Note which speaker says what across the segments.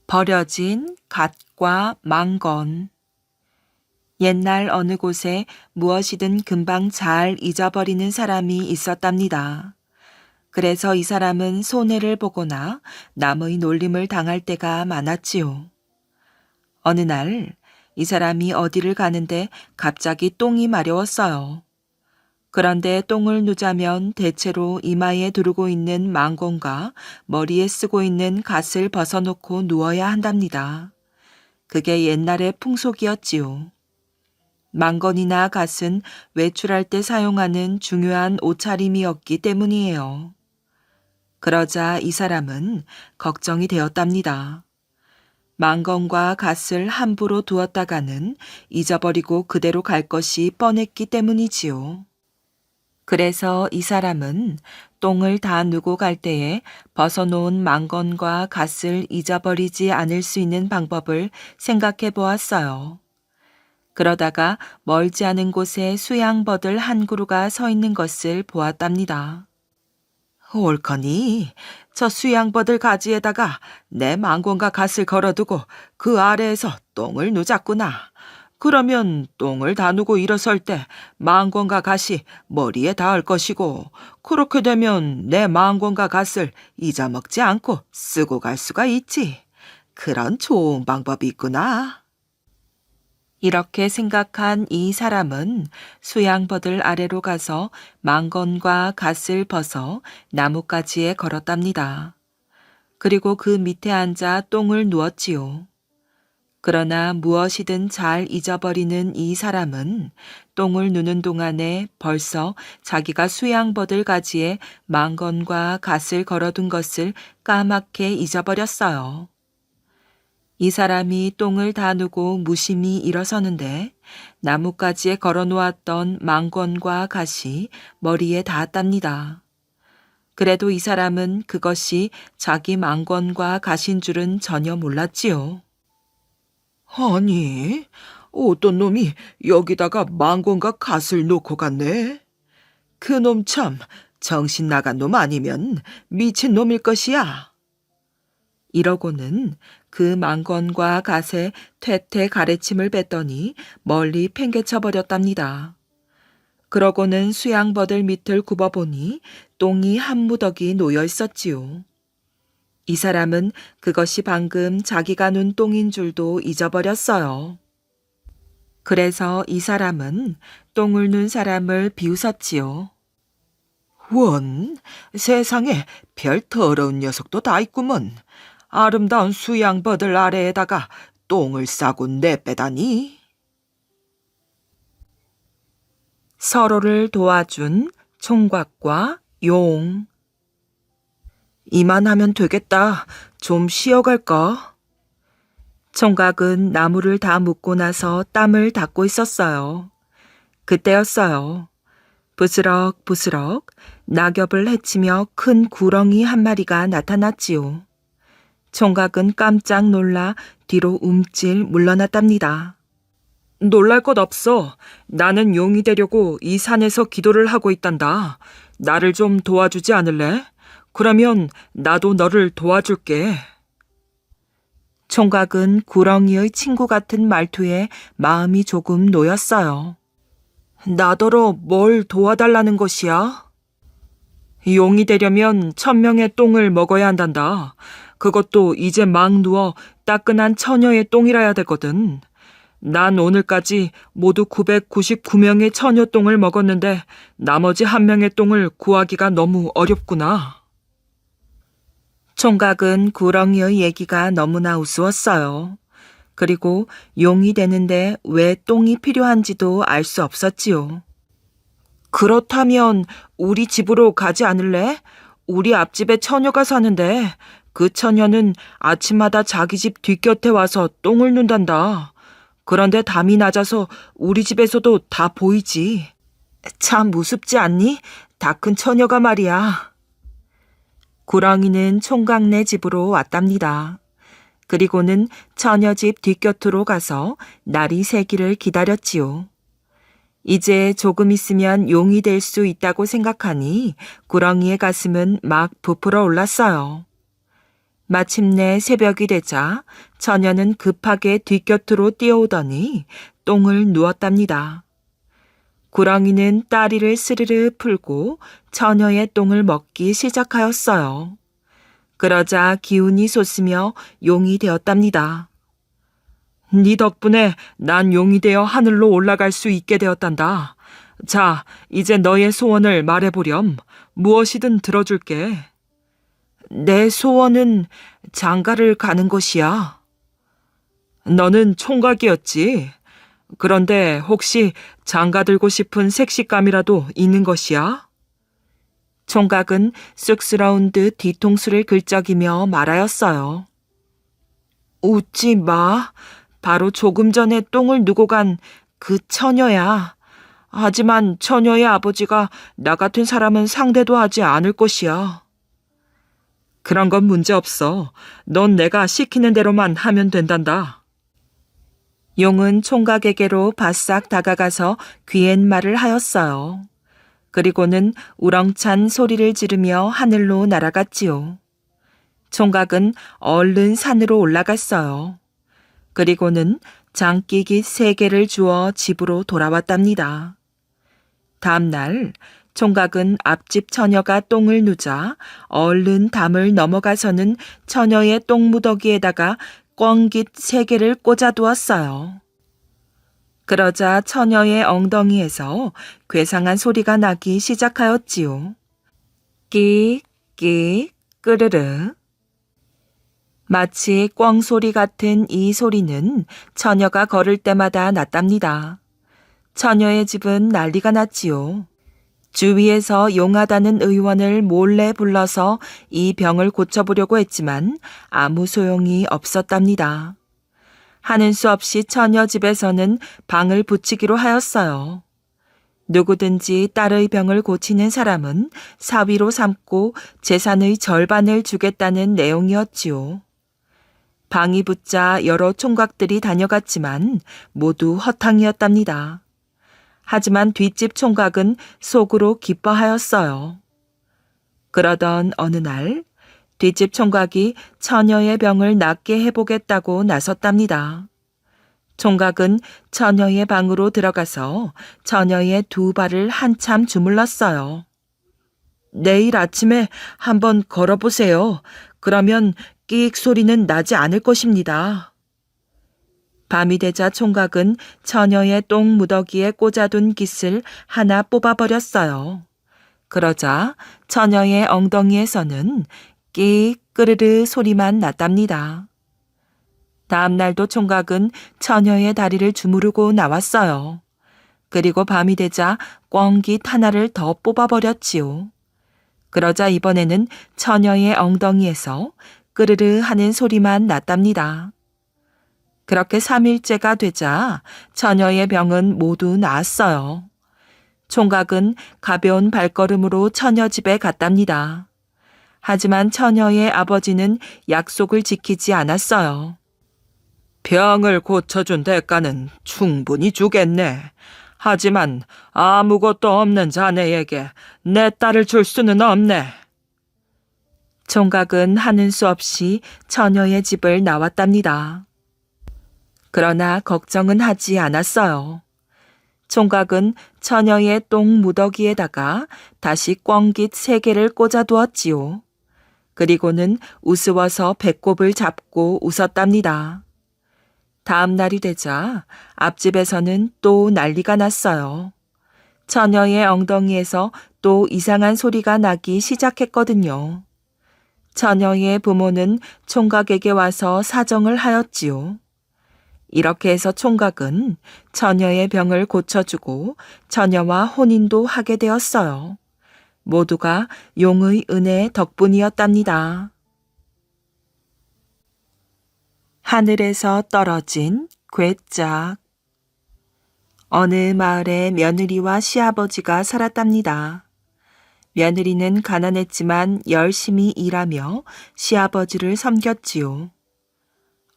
Speaker 1: 버려진 갓과 망건. 옛날 어느 곳에 무엇이든 금방 잘 잊어버리는 사람이 있었답니다. 그래서 이 사람은 손해를 보거나 남의 놀림을 당할 때가 많았지요. 어느 날 이 사람이 어디를 가는데 갑자기 똥이 마려웠어요. 그런데 똥을 누자면 대체로 이마에 두르고 있는 망건과 머리에 쓰고 있는 갓을 벗어놓고 누워야 한답니다. 그게 옛날의 풍속이었지요. 망건이나 갓은 외출할 때 사용하는 중요한 옷차림이었기 때문이에요. 그러자 이 사람은 걱정이 되었답니다. 망건과 갓을 함부로 두었다가는 잊어버리고 그대로 갈 것이 뻔했기 때문이지요. 그래서 이 사람은 똥을 다 누고 갈 때에 벗어놓은 망건과 갓을 잊어버리지 않을 수 있는 방법을 생각해 보았어요. 그러다가 멀지 않은 곳에 수양버들 한 그루가 서 있는 것을 보았답니다. 옳거니 저 수양버들 가지에다가 내 망건과 갓을 걸어두고 그 아래에서 똥을 누잡구나. 그러면 똥을 다 누고 일어설 때 망건과 갓이 머리에 닿을 것이고 그렇게 되면 내 망건과 갓을 잊어먹지 않고 쓰고 갈 수가 있지. 그런 좋은 방법이 있구나. 이렇게 생각한 이 사람은 수양버들 아래로 가서 망건과 갓을 벗어 나뭇가지에 걸었답니다. 그리고 그 밑에 앉아 똥을 누웠지요. 그러나 무엇이든 잘 잊어버리는 이 사람은 똥을 누는 동안에 벌써 자기가 수양버들 가지에 망건과 갓을 걸어둔 것을 까맣게 잊어버렸어요. 이 사람이 똥을 다 누고 무심히 일어서는데 나뭇가지에 걸어놓았던 망건과 갓이 머리에 닿았답니다. 그래도 이 사람은 그것이 자기 망건과 갓인 줄은 전혀 몰랐지요. 아니, 어떤 놈이 여기다가 망건과 갓을 놓고 갔네? 그 놈 참 정신 나간 놈 아니면 미친 놈일 것이야. 이러고는 그 망건과 갓에 퇴퇴 가래침을 뱉더니 멀리 팽개쳐 버렸답니다. 그러고는 수양버들 밑을 굽어보니 똥이 한 무더기 놓여 있었지요. 이 사람은 그것이 방금 자기가 눈 똥인 줄도 잊어버렸어요. 그래서 이 사람은 똥을 눈 사람을 비웃었지요. 원, 세상에 별 더러운 녀석도 다 있구먼. 아름다운 수양버들 아래에다가 똥을 싸고 내빼다니. 서로를 도와준 총각과 용. 이만하면 되겠다. 좀 쉬어갈까? 총각은 나무를 다 묶고 나서 땀을 닦고 있었어요. 그때였어요. 부스럭부스럭 낙엽을 헤치며 큰 구렁이 한 마리가 나타났지요. 총각은 깜짝 놀라 뒤로 움찔 물러났답니다. 놀랄 것 없어. 나는 용이 되려고 이 산에서 기도를 하고 있단다. 나를 좀 도와주지 않을래? 그러면 나도 너를 도와줄게. 총각은 구렁이의 친구 같은 말투에 마음이 조금 놓였어요. 나더러 뭘 도와달라는 것이야? 용이 되려면 1000명의 똥을 먹어야 한단다. 그것도 이제 막 누워 따끈한 처녀의 똥이라야 되거든. 난 오늘까지 모두 999명의 처녀 똥을 먹었는데 나머지 1명의 똥을 구하기가 너무 어렵구나. 총각은 구렁이의 얘기가 너무나 우스웠어요. 그리고 용이 되는데 왜 똥이 필요한지도 알 수 없었지요. 그렇다면 우리 집으로 가지 않을래? 우리 앞집에 처녀가 사는데 그 처녀는 아침마다 자기 집 뒷곁에 와서 똥을 눈단다. 그런데 담이 낮아서 우리 집에서도 다 보이지. 참 우습지 않니? 다 큰 처녀가 말이야. 구렁이는 총각네 집으로 왔답니다. 그리고는 처녀 집 뒷곁으로 가서 날이 새기를 기다렸지요. 이제 조금 있으면 용이 될 수 있다고 생각하니 구렁이의 가슴은 막 부풀어 올랐어요. 마침내 새벽이 되자 처녀는 급하게 뒷곁으로 뛰어오더니 똥을 누웠답니다. 구렁이는 다리를 스르르 풀고 처녀의 똥을 먹기 시작하였어요. 그러자 기운이 솟으며 용이 되었답니다. 네 덕분에 난 용이 되어 하늘로 올라갈 수 있게 되었단다. 자, 이제 너의 소원을 말해보렴. 무엇이든 들어줄게. 내 소원은 장가를 가는 것이야. 너는 총각이었지. 그런데 혹시 장가 들고 싶은 색시감이라도 있는 것이야? 총각은 쑥스러운 듯 뒤통수를 긁적이며 말하였어요. 웃지 마. 바로 조금 전에 똥을 누고 간 그 처녀야. 하지만 처녀의 아버지가 나 같은 사람은 상대도 하지 않을 것이야. 그런 건 문제 없어. 넌 내가 시키는 대로만 하면 된단다. 용은 총각에게로 바싹 다가가서 귀옛말을 하였어요. 그리고는 우렁찬 소리를 지르며 하늘로 날아갔지요. 총각은 얼른 산으로 올라갔어요. 그리고는 장기깃 3개를 주어 집으로 돌아왔답니다. 다음 날 총각은 앞집 처녀가 똥을 누자 얼른 담을 넘어가서는 처녀의 똥무더기에다가 꿩깃 3개를 꽂아두었어요. 그러자 처녀의 엉덩이에서 괴상한 소리가 나기 시작하였지요. 끽끽 끄르르. 마치 꿩소리 같은 이 소리는 처녀가 걸을 때마다 났답니다. 처녀의 집은 난리가 났지요. 주위에서 용하다는 의원을 몰래 불러서 이 병을 고쳐보려고 했지만 아무 소용이 없었답니다. 하는 수 없이 처녀 집에서는 방을 붙이기로 하였어요. 누구든지 딸의 병을 고치는 사람은 사위로 삼고 재산의 절반을 주겠다는 내용이었지요. 방이 붙자 여러 총각들이 다녀갔지만 모두 허탕이었답니다. 하지만 뒷집 총각은 속으로 기뻐하였어요. 그러던 어느 날 뒷집 총각이 처녀의 병을 낫게 해보겠다고 나섰답니다. 총각은 처녀의 방으로 들어가서 처녀의 2발을 한참 주물렀어요. 내일 아침에 한번 걸어보세요. 그러면 끽 소리는 나지 않을 것입니다. 밤이 되자 총각은 처녀의 똥 무더기에 꽂아둔 깃을 하나 뽑아버렸어요. 그러자 처녀의 엉덩이에서는 끽 끄르르 소리만 났답니다. 다음 날도 총각은 처녀의 다리를 주무르고 나왔어요. 그리고 밤이 되자 꿩깃 하나를 더 뽑아버렸지요. 그러자 이번에는 처녀의 엉덩이에서 끄르르 하는 소리만 났답니다. 그렇게 3일째가 되자 처녀의 병은 모두 나았어요. 총각은 가벼운 발걸음으로 처녀 집에 갔답니다. 하지만 처녀의 아버지는 약속을 지키지 않았어요. 병을 고쳐준 대가는 충분히 주겠네. 하지만 아무것도 없는 자네에게 내 딸을 줄 수는 없네. 총각은 하는 수 없이 처녀의 집을 나왔답니다. 그러나 걱정은 하지 않았어요. 총각은 처녀의 똥 무더기에다가 다시 꿩깃 3개를 꽂아두었지요. 그리고는 우스워서 배꼽을 잡고 웃었답니다. 다음 날이 되자 앞집에서는 또 난리가 났어요. 처녀의 엉덩이에서 또 이상한 소리가 나기 시작했거든요. 처녀의 부모는 총각에게 와서 사정을 하였지요. 이렇게 해서 총각은 처녀의 병을 고쳐주고 처녀와 혼인도 하게 되었어요. 모두가 용의 은혜 덕분이었답니다. 하늘에서 떨어진 괴짝. 어느 마을에 며느리와 시아버지가 살았답니다. 며느리는 가난했지만 열심히 일하며 시아버지를 섬겼지요.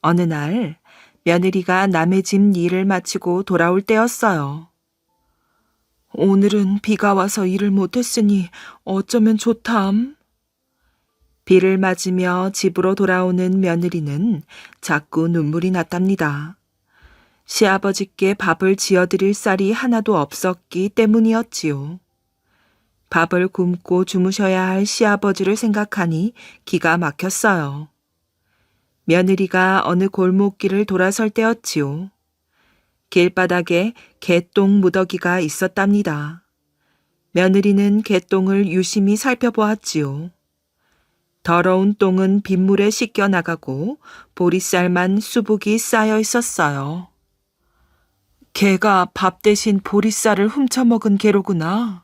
Speaker 1: 어느 날 며느리가 남의 집 일을 마치고 돌아올 때였어요. 오늘은 비가 와서 일을 못했으니 어쩌면 좋담. 비를 맞으며 집으로 돌아오는 며느리는 자꾸 눈물이 났답니다. 시아버지께 밥을 지어드릴 쌀이 하나도 없었기 때문이었지요. 밥을 굶고 주무셔야 할 시아버지를 생각하니 기가 막혔어요. 며느리가 어느 골목길을 돌아설 때였지요. 길바닥에 개똥 무더기가 있었답니다. 며느리는 개똥을 유심히 살펴보았지요. 더러운 똥은 빗물에 씻겨 나가고 보리쌀만 수북이 쌓여 있었어요. 개가 밥 대신 보리쌀을 훔쳐먹은 개로구나.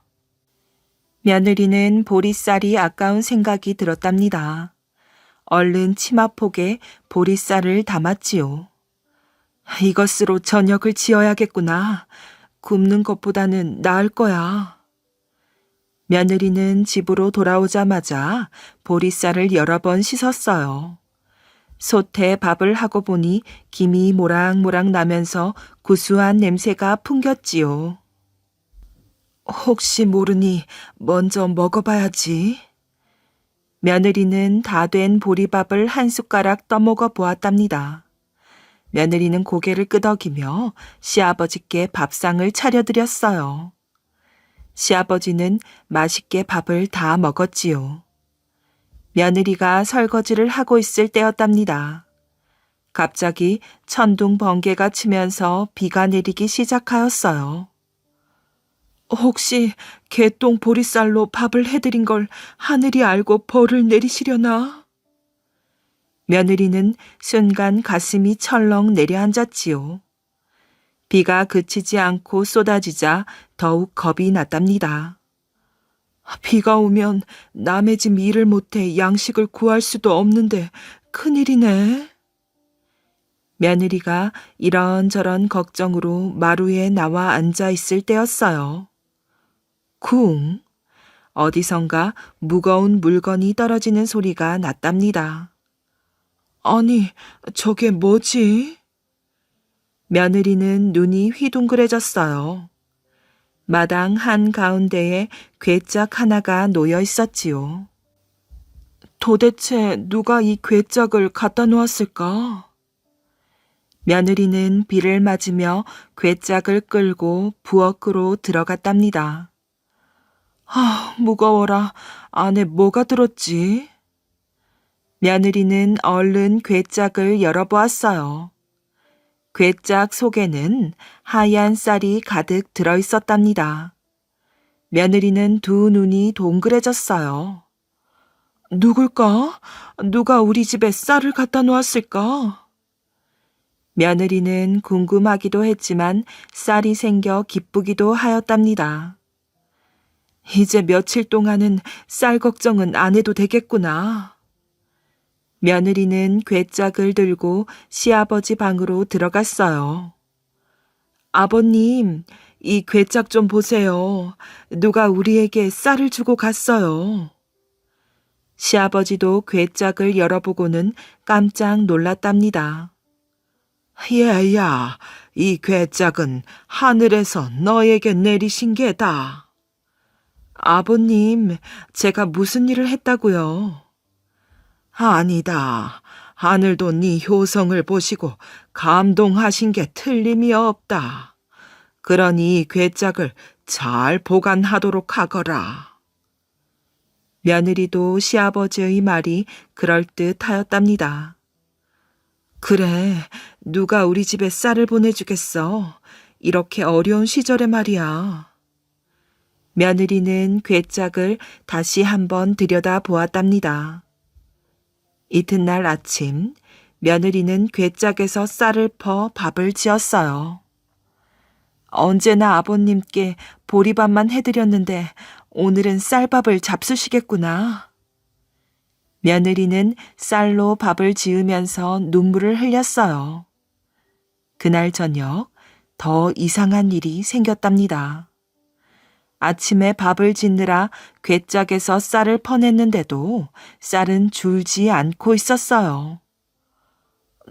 Speaker 1: 며느리는 보리쌀이 아까운 생각이 들었답니다. 얼른 치마폭에 보리쌀을 담았지요. 이것으로 저녁을 지어야겠구나. 굽는 것보다는 나을 거야. 며느리는 집으로 돌아오자마자 보리쌀을 여러 번 씻었어요. 솥에 밥을 하고 보니 김이 모락모락 나면서 구수한 냄새가 풍겼지요. 혹시 모르니 먼저 먹어봐야지. 며느리는 다 된 보리밥을 한 숟가락 떠먹어 보았답니다. 며느리는 고개를 끄덕이며 시아버지께 밥상을 차려드렸어요. 시아버지는 맛있게 밥을 다 먹었지요. 며느리가 설거지를 하고 있을 때였답니다. 갑자기 천둥 번개가 치면서 비가 내리기 시작하였어요. 혹시 개똥 보리쌀로 밥을 해드린 걸 하늘이 알고 벌을 내리시려나? 며느리는 순간 가슴이 철렁 내려앉았지요. 비가 그치지 않고 쏟아지자 더욱 겁이 났답니다. 비가 오면 남의 집 일을 못해 양식을 구할 수도 없는데 큰일이네. 며느리가 이런저런 걱정으로 마루에 나와 앉아 있을 때였어요. 쿵! 어디선가 무거운 물건이 떨어지는 소리가 났답니다. 아니, 저게 뭐지? 며느리는 눈이 휘둥그레졌어요. 마당 한가운데에 괴짝 하나가 놓여 있었지요. 도대체 누가 이 괴짝을 갖다 놓았을까? 며느리는 비를 맞으며 괴짝을 끌고 부엌으로 들어갔답니다. 무거워라. 안에 뭐가 들었지? 며느리는 얼른 괴짝을 열어보았어요. 괴짝 속에는 하얀 쌀이 가득 들어있었답니다. 며느리는 두 눈이 동그래졌어요. 누굴까? 누가 우리 집에 쌀을 갖다 놓았을까? 며느리는 궁금하기도 했지만 쌀이 생겨 기쁘기도 하였답니다. 이제 며칠 동안은 쌀 걱정은 안 해도 되겠구나. 며느리는 괴짝을 들고 시아버지 방으로 들어갔어요. 아버님, 이 괴짝 좀 보세요. 누가 우리에게 쌀을 주고 갔어요. 시아버지도 괴짝을 열어보고는 깜짝 놀랐답니다. 얘야, 이 괴짝은 하늘에서 너에게 내리신 게다. 아버님, 제가 무슨 일을 했다고요? 아니다. 하늘도 네 효성을 보시고 감동하신 게 틀림이 없다. 그러니 이 괴짝을 잘 보관하도록 하거라. 며느리도 시아버지의 말이 그럴듯하였답니다. 그래, 누가 우리 집에 쌀을 보내주겠어. 이렇게 어려운 시절에 말이야. 며느리는 괴짝을 다시 한번 들여다 보았답니다. 이튿날 아침, 며느리는 괴짝에서 쌀을 퍼 밥을 지었어요. 언제나 아버님께 보리밥만 해드렸는데 오늘은 쌀밥을 잡수시겠구나. 며느리는 쌀로 밥을 지으면서 눈물을 흘렸어요. 그날 저녁 더 이상한 일이 생겼답니다. 아침에 밥을 짓느라 괴짝에서 쌀을 퍼냈는데도 쌀은 줄지 않고 있었어요.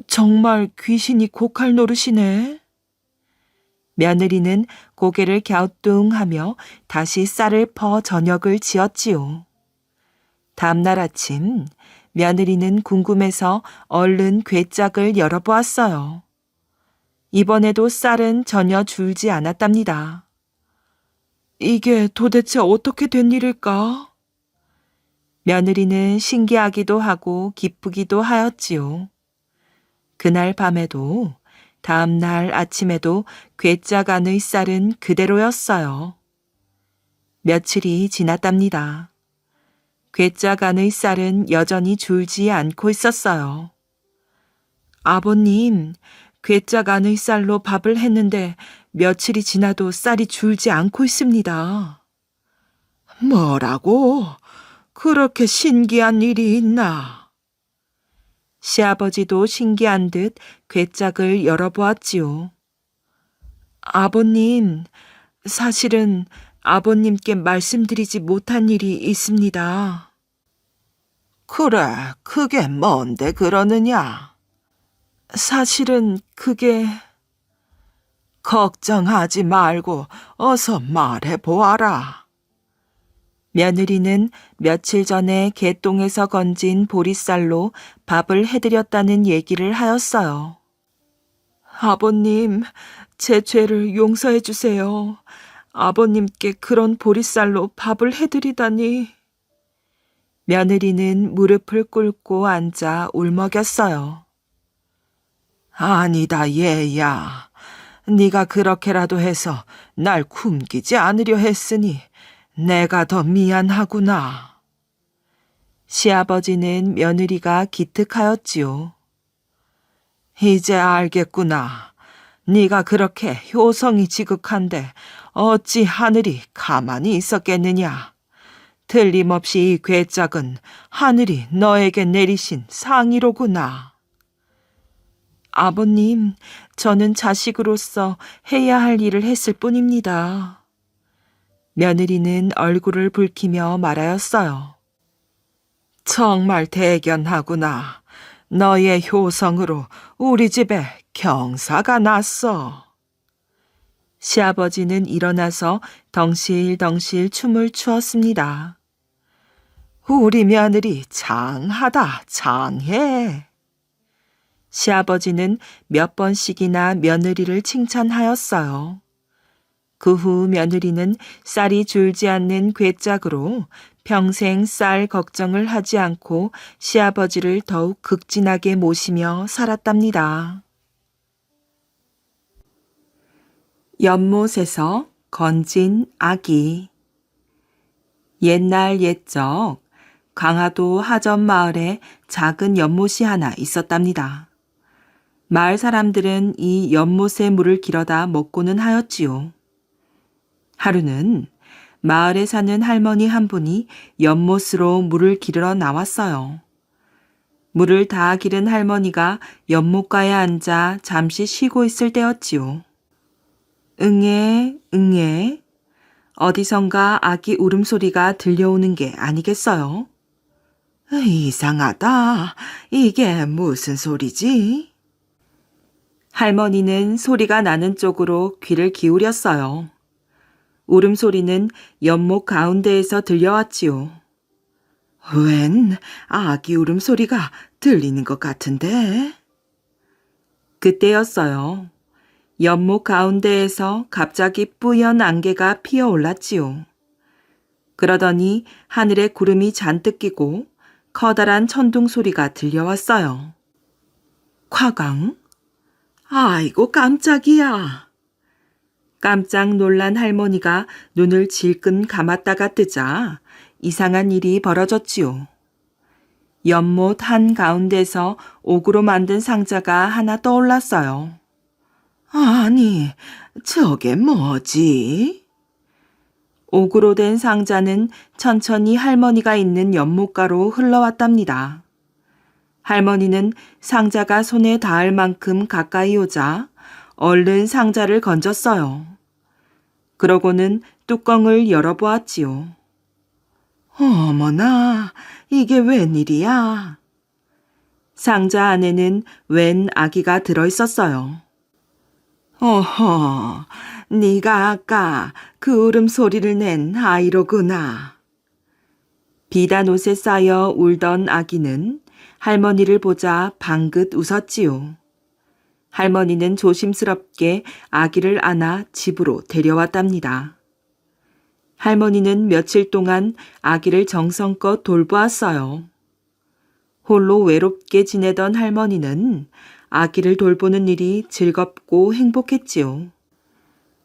Speaker 1: 정말 귀신이 고칼 노릇이네. 며느리는 고개를 갸우뚱하며 다시 쌀을 퍼 저녁을 지었지요. 다음날 아침 며느리는 궁금해서 얼른 괴짝을 열어보았어요. 이번에도 쌀은 전혀 줄지 않았답니다. 이게 도대체 어떻게 된 일일까? 며느리는 신기하기도 하고 기쁘기도 하였지요. 그날 밤에도 다음 날 아침에도 괴짝 안의 쌀은 그대로였어요. 며칠이 지났답니다. 괴짝 안의 쌀은 여전히 줄지 않고 있었어요. 아버님, 괴짝 안의 쌀로 밥을 했는데 며칠이 지나도 쌀이 줄지 않고 있습니다. 뭐라고? 그렇게 신기한 일이 있나? 시아버지도 신기한 듯 괴짝을 열어보았지요. 아버님, 사실은 아버님께 말씀드리지 못한 일이 있습니다. 그래, 그게 뭔데 그러느냐? 사실은 그게... 걱정하지 말고 어서 말해 보아라. 며느리는 며칠 전에 개똥에서 건진 보리쌀로 밥을 해드렸다는 얘기를 하였어요. 아버님, 제 죄를 용서해 주세요. 아버님께 그런 보리쌀로 밥을 해드리다니. 며느리는 무릎을 꿇고 앉아 울먹였어요. 아니다, 얘야. 네가 그렇게라도 해서 날 굶기지 않으려 했으니 내가 더 미안하구나. 시아버지는 며느리가 기특하였지요. 이제 알겠구나. 네가 그렇게 효성이 지극한데 어찌 하늘이 가만히 있었겠느냐. 틀림없이 이 괴짝은 하늘이 너에게 내리신 상이로구나. 아버님, 저는 자식으로서 해야 할 일을 했을 뿐입니다. 며느리는 얼굴을 붉히며 말하였어요. 정말 대견하구나. 너의 효성으로 우리 집에 경사가 났어. 시아버지는 일어나서 덩실덩실 춤을 추었습니다. 우리 며느리 장하다, 장해. 시아버지는 몇 번씩이나 며느리를 칭찬하였어요. 그 후 며느리는 쌀이 줄지 않는 괴짝으로 평생 쌀 걱정을 하지 않고 시아버지를 더욱 극진하게 모시며 살았답니다. 연못에서 건진 아기. 옛날 옛적 강화도 하전 마을에 작은 연못이 하나 있었답니다. 마을 사람들은 이 연못의 물을 길어다 먹고는 하였지요. 하루는 마을에 사는 할머니 한 분이 연못으로 물을 기르러 나왔어요. 물을 다 기른 할머니가 연못가에 앉아 잠시 쉬고 있을 때였지요. 응애, 응애. 어디선가 아기 울음소리가 들려오는 게 아니겠어요? 이상하다. 이게 무슨 소리지? 할머니는 소리가 나는 쪽으로 귀를 기울였어요. 울음소리는 연못 가운데에서 들려왔지요. 웬 아기 울음소리가 들리는 것 같은데? 그때였어요. 연못 가운데에서 갑자기 뿌연 안개가 피어올랐지요. 그러더니 하늘에 구름이 잔뜩 끼고 커다란 천둥 소리가 들려왔어요. 과강? 아이고 깜짝이야. 깜짝 놀란 할머니가 눈을 질끈 감았다가 뜨자 이상한 일이 벌어졌지요. 연못 한가운데서 옥으로 만든 상자가 하나 떠올랐어요. 아니, 저게 뭐지? 옥으로 된 상자는 천천히 할머니가 있는 연못가로 흘러왔답니다. 할머니는 상자가 손에 닿을 만큼 가까이 오자 얼른 상자를 건졌어요. 그러고는 뚜껑을 열어보았지요. 어머나, 이게 웬일이야? 상자 안에는 웬 아기가 들어있었어요. 어허, 네가 아까 그 울음소리를 낸 아이로구나. 비단 옷에 쌓여 울던 아기는 할머니를 보자 방긋 웃었지요. 할머니는 조심스럽게 아기를 안아 집으로 데려왔답니다. 할머니는 며칠 동안 아기를 정성껏 돌보았어요. 홀로 외롭게 지내던 할머니는 아기를 돌보는 일이 즐겁고 행복했지요.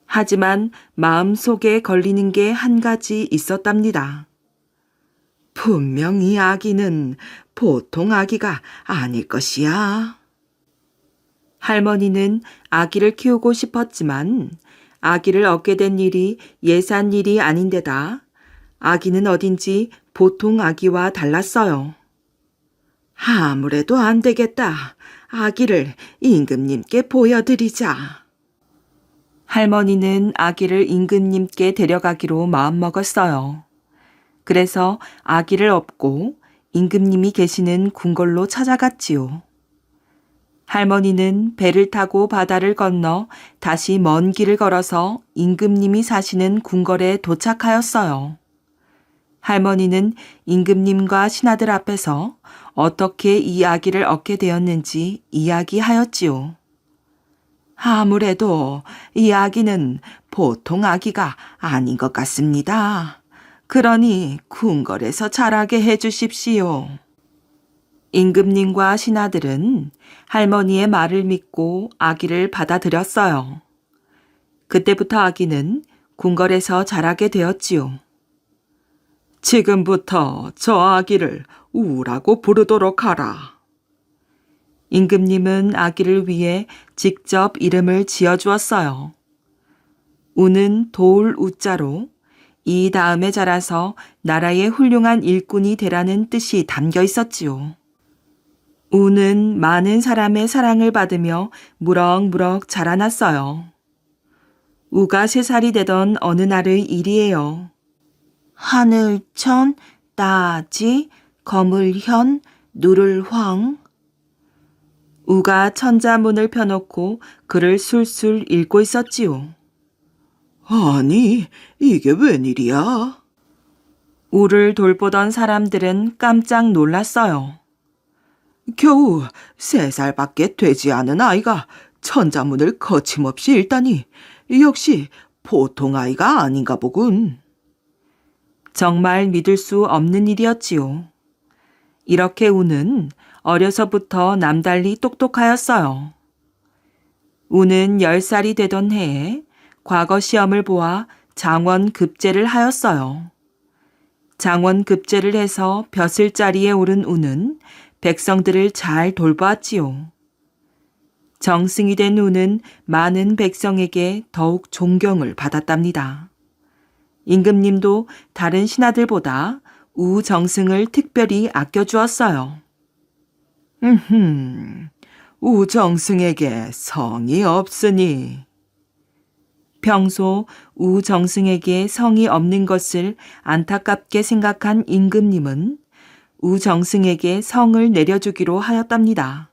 Speaker 1: 하지만 마음속에 걸리는 게 한 가지 있었답니다. 분명 이 아기는 보통 아기가 아닐 것이야. 할머니는 아기를 키우고 싶었지만 아기를 얻게 된 일이 예산 일이 아닌데다 아기는 어딘지 보통 아기와 달랐어요. 아무래도 안 되겠다. 아기를 임금님께 보여드리자. 할머니는 아기를 임금님께 데려가기로 마음먹었어요. 그래서 아기를 업고 임금님이 계시는 궁궐로 찾아갔지요. 할머니는 배를 타고 바다를 건너 다시 먼 길을 걸어서 임금님이 사시는 궁궐에 도착하였어요. 할머니는 임금님과 신하들 앞에서 어떻게 이 아기를 얻게 되었는지 이야기하였지요. 아무래도 이 아기는 보통 아기가 아닌 것 같습니다. 그러니 궁궐에서 자라게 해주십시오. 임금님과 신하들은 할머니의 말을 믿고 아기를 받아들였어요. 그때부터 아기는 궁궐에서 자라게 되었지요. 지금부터 저 아기를 우라고 부르도록 하라. 임금님은 아기를 위해 직접 이름을 지어주었어요. 우는 도울 우자로 이 다음에 자라서 나라의 훌륭한 일꾼이 되라는 뜻이 담겨 있었지요. 우는 많은 사람의 사랑을 받으며 무럭무럭 자라났어요. 우가 3살이 되던 어느 날의 일이에요. 하늘천, 따지, 거물현, 누를황. 우가 천자문을 펴놓고 글을 술술 읽고 있었지요. 아니, 이게 웬일이야? 우를 돌보던 사람들은 깜짝 놀랐어요. 겨우 3살밖에 되지 않은 아이가 천자문을 거침없이 읽다니 역시 보통 아이가 아닌가 보군. 정말 믿을 수 없는 일이었지요. 이렇게 우는 어려서부터 남달리 똑똑하였어요. 우는 10살이 되던 해에 과거 시험을 보아 장원급제를 하였어요. 장원급제를 해서 벼슬자리에 오른 우는 백성들을 잘 돌보았지요. 정승이 된 우는 많은 백성에게 더욱 존경을 받았답니다. 임금님도 다른 신하들보다 우 정승을 특별히 아껴주었어요. 우 정승에게 성이 없으니. 평소 우 정승에게 성이 없는 것을 안타깝게 생각한 임금님은 우 정승에게 성을 내려주기로 하였답니다.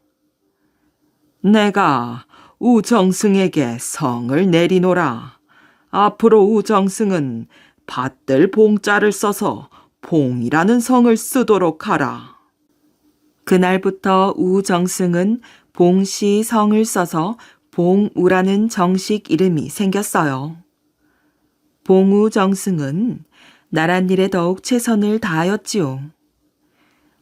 Speaker 1: 내가 우 정승에게 성을 내리노라. 앞으로 우 정승은 밭들 봉자를 써서 봉이라는 성을 쓰도록 하라. 그날부터 우 정승은 봉시 성을 써서 봉우라는 정식 이름이 생겼어요. 봉우 정승은 나랏일에 더욱 최선을 다하였지요.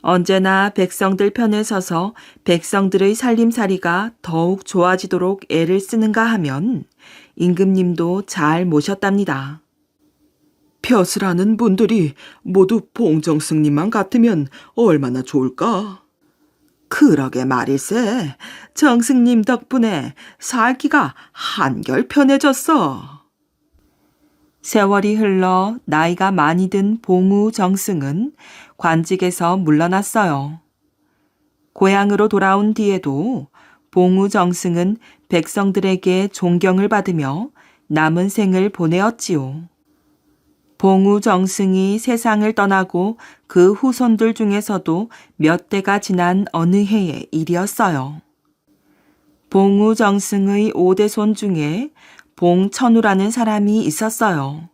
Speaker 1: 언제나 백성들 편에 서서 백성들의 살림살이가 더욱 좋아지도록 애를 쓰는가 하면 임금님도 잘 모셨답니다. 벼슬하는 분들이 모두 봉정승님만 같으면 얼마나 좋을까? 그러게 말일세. 정승님 덕분에 살기가 한결 편해졌어. 세월이 흘러 나이가 많이 든 봉우 정승은 관직에서 물러났어요. 고향으로 돌아온 뒤에도 봉우 정승은 백성들에게 존경을 받으며 남은 생을 보내었지요. 봉우 정승이 세상을 떠나고 그 후손들 중에서도 몇 대가 지난 어느 해의 일이었어요. 봉우 정승의 5대손 중에 봉천우라는 사람이 있었어요.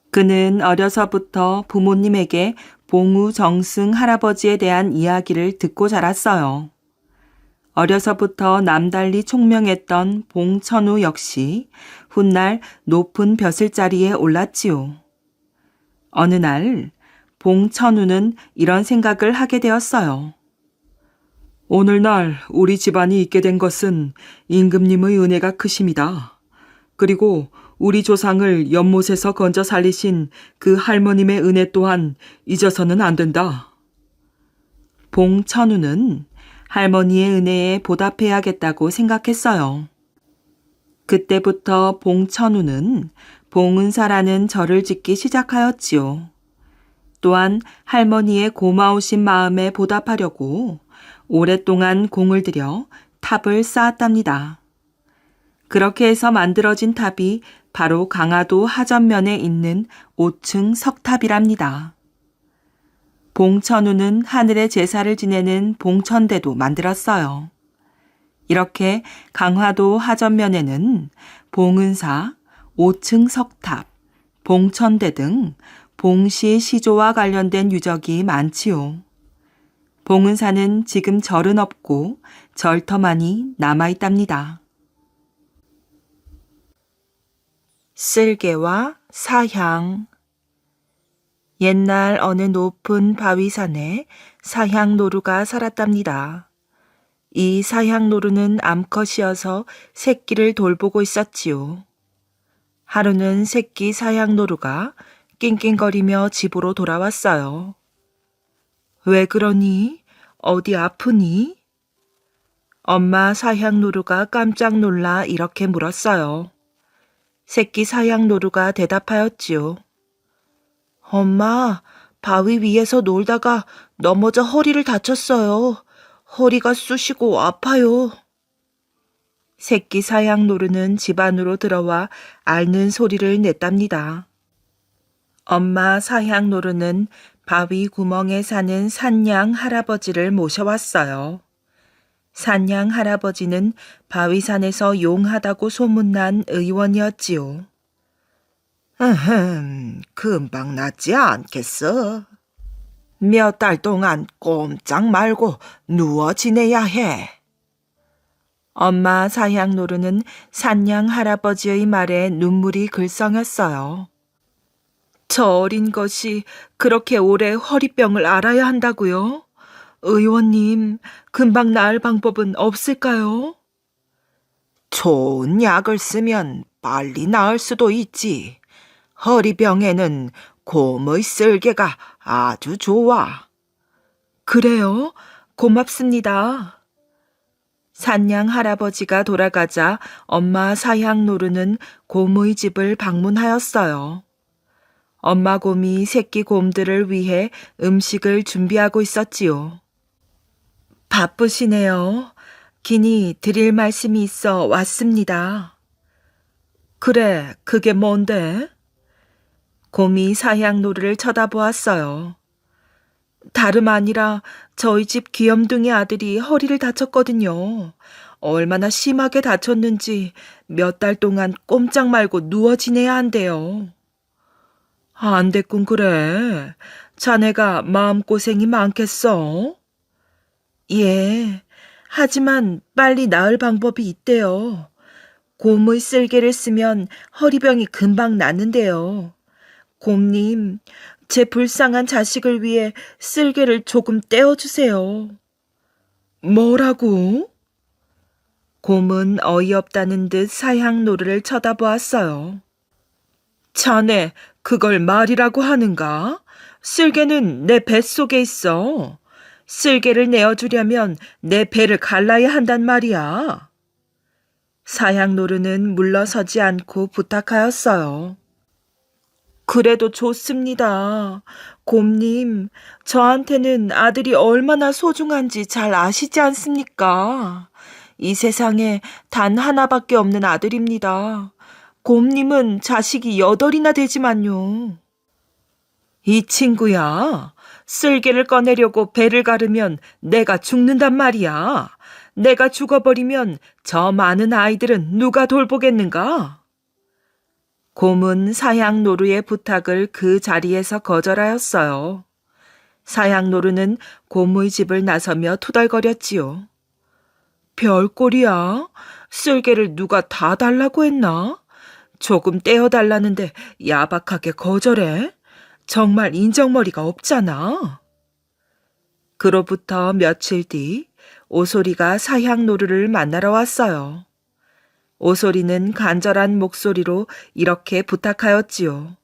Speaker 1: 그는 어려서부터 부모님에게 봉우 정승 할아버지에 대한 이야기를 듣고 자랐어요. 어려서부터 남달리 총명했던 봉천우 역시 훗날 높은 벼슬자리에 올랐지요. 어느 날 봉천우는 이런 생각을 하게 되었어요. 오늘날 우리 집안이 있게 된 것은 임금님의 은혜가 크심이다. 그리고 우리 조상을 연못에서 건져 살리신 그 할머님의 은혜 또한 잊어서는 안 된다. 봉천우는 할머니의 은혜에 보답해야겠다고 생각했어요. 그때부터 봉천우는 봉은사라는 절을 짓기 시작하였지요. 또한 할머니의 고마우신 마음에 보답하려고 오랫동안 공을 들여 탑을 쌓았답니다. 그렇게 해서 만들어진 탑이 바로 강화도 하전면에 있는 5층 석탑이랍니다. 봉천우는 하늘의 제사를 지내는 봉천대도 만들었어요. 이렇게 강화도 하전면에는 봉은사, 5층 석탑, 봉천대 등 봉시 시조와 관련된 유적이 많지요. 봉은사는 지금 절은 없고 절터만이 남아있답니다. 쓸개와 사향. 옛날 어느 높은 바위산에 사향노루가 살았답니다. 이 사향노루는 암컷이어서 새끼를 돌보고 있었지요. 하루는 새끼 사향노루가 낑낑거리며 집으로 돌아왔어요. 왜 그러니? 어디 아프니? 엄마 사향노루가 깜짝 놀라 이렇게 물었어요. 새끼 사향노루가 대답하였지요. 엄마, 바위 위에서 놀다가 넘어져 허리를 다쳤어요. 허리가 쑤시고 아파요. 새끼 사향노루는 집 안으로 들어와 앓는 소리를 냈답니다. 엄마 사향노루는 바위 구멍에 사는 산양 할아버지를 모셔왔어요. 산양 할아버지는 바위산에서 용하다고 소문난 의원이었지요. 금방 낫지 않겠어. 몇 달 동안 꼼짝 말고 누워 지내야 해. 엄마 사향노루는 산양 할아버지의 말에 눈물이 글썽였어요. 저 어린 것이 그렇게 오래 허리병을 앓아야 한다고요? 의원님, 금방 나을 방법은 없을까요? 좋은 약을 쓰면 빨리 나을 수도 있지. 허리병에는 곰의 쓸개가 아주 좋아. 그래요? 고맙습니다. 산양 할아버지가 돌아가자 엄마 사향노루는 곰의 집을 방문하였어요. 엄마 곰이 새끼 곰들을 위해 음식을 준비하고 있었지요. 바쁘시네요. 기니 드릴 말씀이 있어 왔습니다. 그래, 그게 뭔데? 곰이 사향노루를 쳐다보았어요. 다름 아니라 저희 집 귀염둥이 아들이 허리를 다쳤거든요. 얼마나 심하게 다쳤는지 몇 달 동안 꼼짝 말고 누워 지내야 한대요. 안 됐군 그래. 자네가 마음고생이 많겠어? 예, 하지만 빨리 나을 방법이 있대요. 곰의 쓸개를 쓰면 허리병이 금방 낫는데요. 곰님, 제 불쌍한 자식을 위해 쓸개를 조금 떼어주세요. 뭐라고? 곰은 어이없다는 듯 사향노루를 쳐다보았어요. 자네, 그걸 말이라고 하는가? 쓸개는 내 뱃속에 있어. 쓸개를 내어주려면 내 배를 갈라야 한단 말이야. 사향노루는 물러서지 않고 부탁하였어요. 그래도 좋습니다. 곰님, 저한테는 아들이 얼마나 소중한지 잘 아시지 않습니까? 이 세상에 단 하나밖에 없는 아들입니다. 곰님은 자식이 8이나 되지만요. 이 친구야, 쓸개를 꺼내려고 배를 가르면 내가 죽는단 말이야. 내가 죽어버리면 저 많은 아이들은 누가 돌보겠는가? 곰은 사향노루의 부탁을 그 자리에서 거절하였어요. 사양노루는 고모의 집을 나서며 투덜거렸지요. 별꼴이야. 쓸개를 누가 다 달라고 했나? 조금 떼어달라는데 야박하게 거절해? 정말 인정머리가 없잖아. 그로부터 며칠 뒤 오소리가 사향노루를 만나러 왔어요. 오소리는 간절한 목소리로 이렇게 부탁하였지요.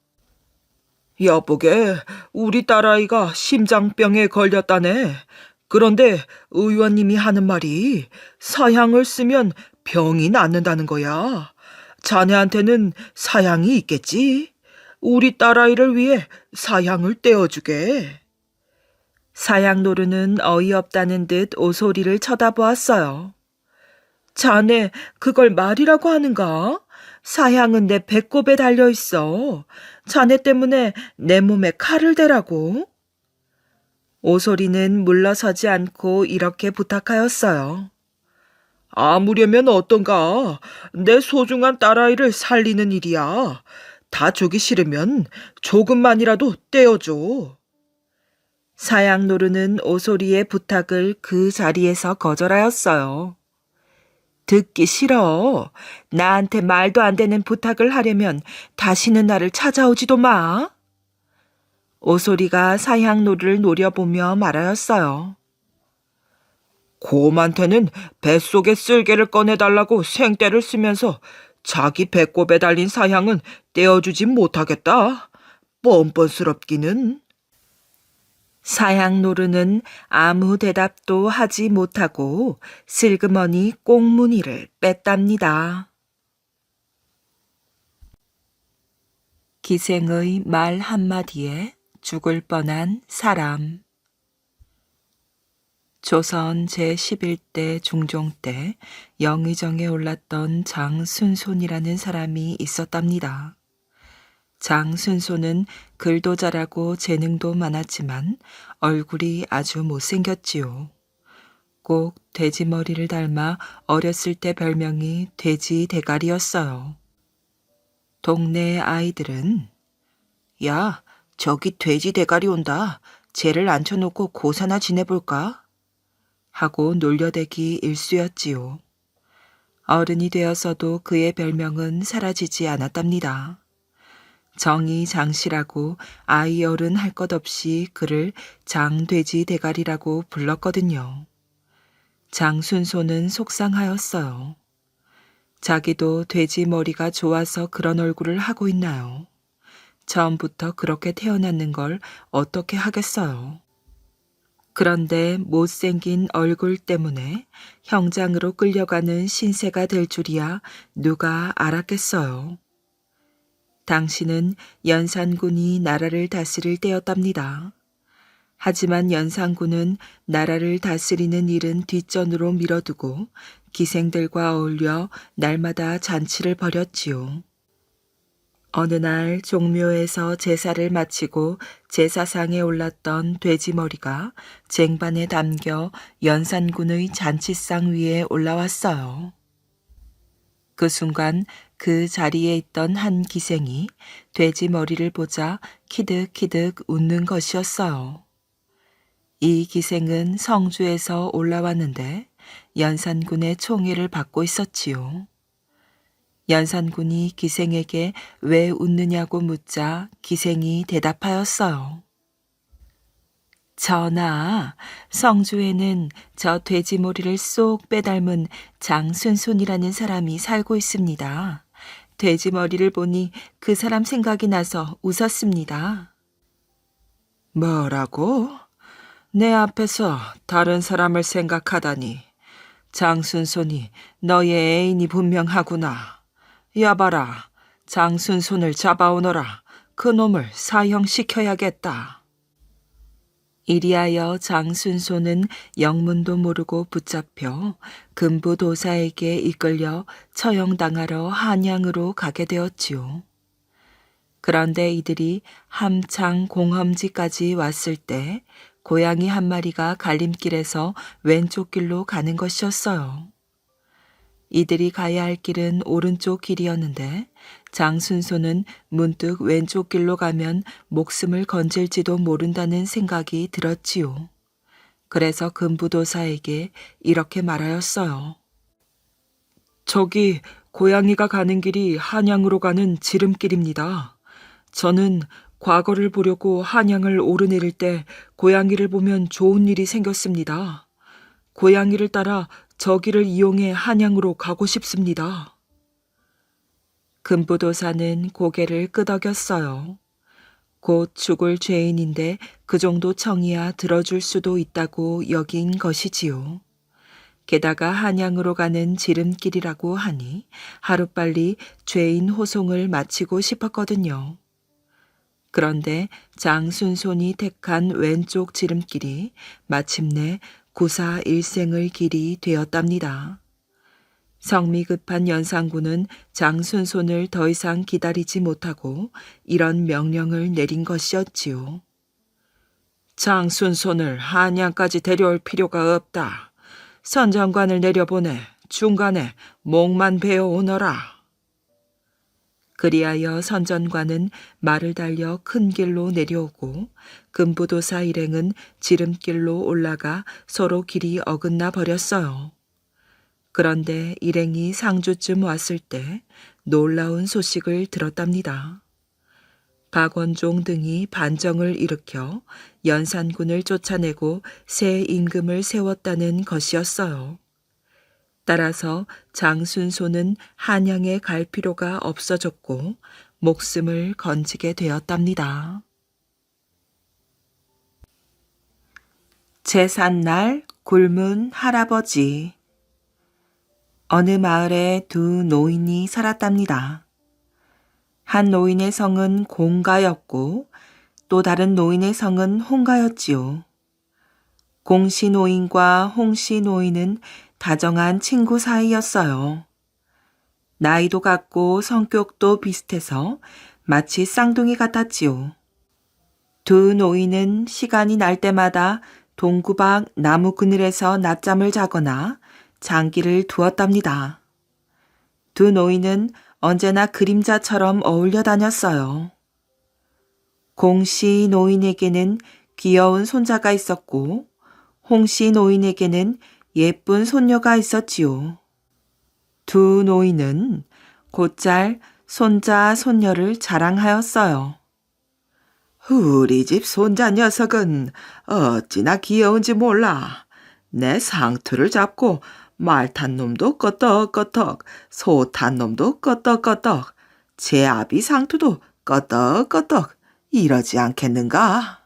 Speaker 1: 여보게, 우리 딸아이가 심장병에 걸렸다네. 그런데 의원님이 하는 말이 사향을 쓰면 병이 낫는다는 거야. 자네한테는 사향이 있겠지? 우리 딸아이를 위해 사향을 떼어주게. 사향노루는 어이없다는 듯 오소리를 쳐다보았어요. 자네, 그걸 말이라고 하는가? 사향은 내 배꼽에 달려있어. 자네 때문에 내 몸에 칼을 대라고. 오소리는 물러서지 않고 이렇게 부탁하였어요. 아무려면 어떤가? 내 소중한 딸아이를 살리는 일이야. 다 주기 싫으면 조금만이라도 떼어줘. 사양노루는 오소리의 부탁을 그 자리에서 거절하였어요. 듣기 싫어. 나한테 말도 안 되는 부탁을 하려면 다시는 나를 찾아오지도 마. 오소리가 사향노루를 노려보며 말하였어요. 곰한테는 뱃속에 쓸개를 꺼내달라고 생떼를 쓰면서 자기 배꼽에 달린 사향은 떼어주지 못하겠다. 뻔뻔스럽기는. 사향노루는 아무 대답도 하지 못하고 슬그머니 꽁무니를 뺐답니다. 기생의 말 한마디에 죽을 뻔한 사람. 조선 제11대 중종 때 영의정에 올랐던 장순손이라는 사람이 있었답니다. 장순손은 글도 잘하고 재능도 많았지만 얼굴이 아주 못생겼지요. 꼭 돼지머리를 닮아 어렸을 때 별명이 돼지 대가리였어요. 동네 아이들은 야, 저기 돼지 대가리 온다. 쟤를 앉혀놓고 고사나 지내볼까? 하고 놀려대기 일쑤였지요. 어른이 되어서도 그의 별명은 사라지지 않았답니다. 정이 장씨라고 아이 어른 할 것 없이 그를 장돼지 대가리라고 불렀거든요. 장순소는 속상하였어요. 자기도 돼지 머리가 좋아서 그런 얼굴을 하고 있나요? 처음부터 그렇게 태어났는 걸 어떻게 하겠어요? 그런데 못생긴 얼굴 때문에 형장으로 끌려가는 신세가 될 줄이야 누가 알았겠어요. 당시는 연산군이 나라를 다스릴 때였답니다. 하지만 연산군은 나라를 다스리는 일은 뒷전으로 밀어두고 기생들과 어울려 날마다 잔치를 벌였지요. 어느 날 종묘에서 제사를 마치고 제사상에 올랐던 돼지머리가 쟁반에 담겨 연산군의 잔치상 위에 올라왔어요. 그 순간 그 자리에 있던 한 기생이 돼지머리를 보자 키득키득 웃는 것이었어요. 이 기생은 성주에서 올라왔는데 연산군의 총애를 받고 있었지요. 연산군이 기생에게 왜 웃느냐고 묻자 기생이 대답하였어요. 전하, 성주에는 저 돼지머리를 쏙 빼닮은 장순손이라는 사람이 살고 있습니다. 돼지머리를 보니 그 사람 생각이 나서 웃었습니다. 뭐라고? 내 앞에서 다른 사람을 생각하다니. 장순손이 너의 애인이 분명하구나. 여봐라, 장순손을 잡아오너라. 그 놈을 사형시켜야겠다. 이리하여 장순손은 영문도 모르고 붙잡혀 금부도사에게 이끌려 처형당하러 한양으로 가게 되었지요. 그런데 이들이 함창 공험지까지 왔을 때 고양이 한 마리가 갈림길에서 왼쪽 길로 가는 것이었어요. 이들이 가야 할 길은 오른쪽 길이었는데 장순소는 문득 왼쪽 길로 가면 목숨을 건질지도 모른다는 생각이 들었지요. 그래서 금부도사에게 이렇게 말하였어요. 저기 고양이가 가는 길이 한양으로 가는 지름길입니다. 저는 과거를 보려고 한양을 오르내릴 때 고양이를 보면 좋은 일이 생겼습니다. 고양이를 따라 저 길을 이용해 한양으로 가고 싶습니다. 금부도사는 고개를 끄덕였어요. 곧 죽을 죄인인데 그 정도 청이야 들어줄 수도 있다고 여긴 것이지요. 게다가 한양으로 가는 지름길이라고 하니 하루빨리 죄인 호송을 마치고 싶었거든요. 그런데 장순손이 택한 왼쪽 지름길이 마침내 구사 일생의 길이 되었답니다. 성미 급한 연산군은 장순손을 더 이상 기다리지 못하고 이런 명령을 내린 것이었지요. 장순손을 한양까지 데려올 필요가 없다. 선장관을 내려보내 중간에 목만 베어 오너라. 그리하여 선전관은 말을 달려 큰 길로 내려오고 금부도사 일행은 지름길로 올라가 서로 길이 어긋나 버렸어요. 그런데 일행이 상주쯤 왔을 때 놀라운 소식을 들었답니다. 박원종 등이 반정을 일으켜 연산군을 쫓아내고 새 임금을 세웠다는 것이었어요. 따라서 장순소는 한양에 갈 필요가 없어졌고 목숨을 건지게 되었답니다. 제삿날 굶은 할아버지. 어느 마을에 두 노인이 살았답니다. 한 노인의 성은 공가였고 또 다른 노인의 성은 홍가였지요. 공씨 노인과 홍씨 노인은 다정한 친구 사이였어요. 나이도 같고 성격도 비슷해서 마치 쌍둥이 같았지요. 두 노인은 시간이 날 때마다 동구박 나무 그늘에서 낮잠을 자거나 장기를 두었답니다. 두 노인은 언제나 그림자처럼 어울려 다녔어요. 공씨 노인에게는 귀여운 손자가 있었고 홍씨 노인에게는 예쁜 손녀가 있었지요. 두 노인은 곧잘 손자 손녀를 자랑하였어요. 우리 집 손자 녀석은 어찌나 귀여운지 몰라. 내 상투를 잡고 말 탄 놈도 끄덕끄덕, 소 탄 놈도 끄덕끄덕, 제 아비 상투도 끄덕끄덕 이러지 않겠는가?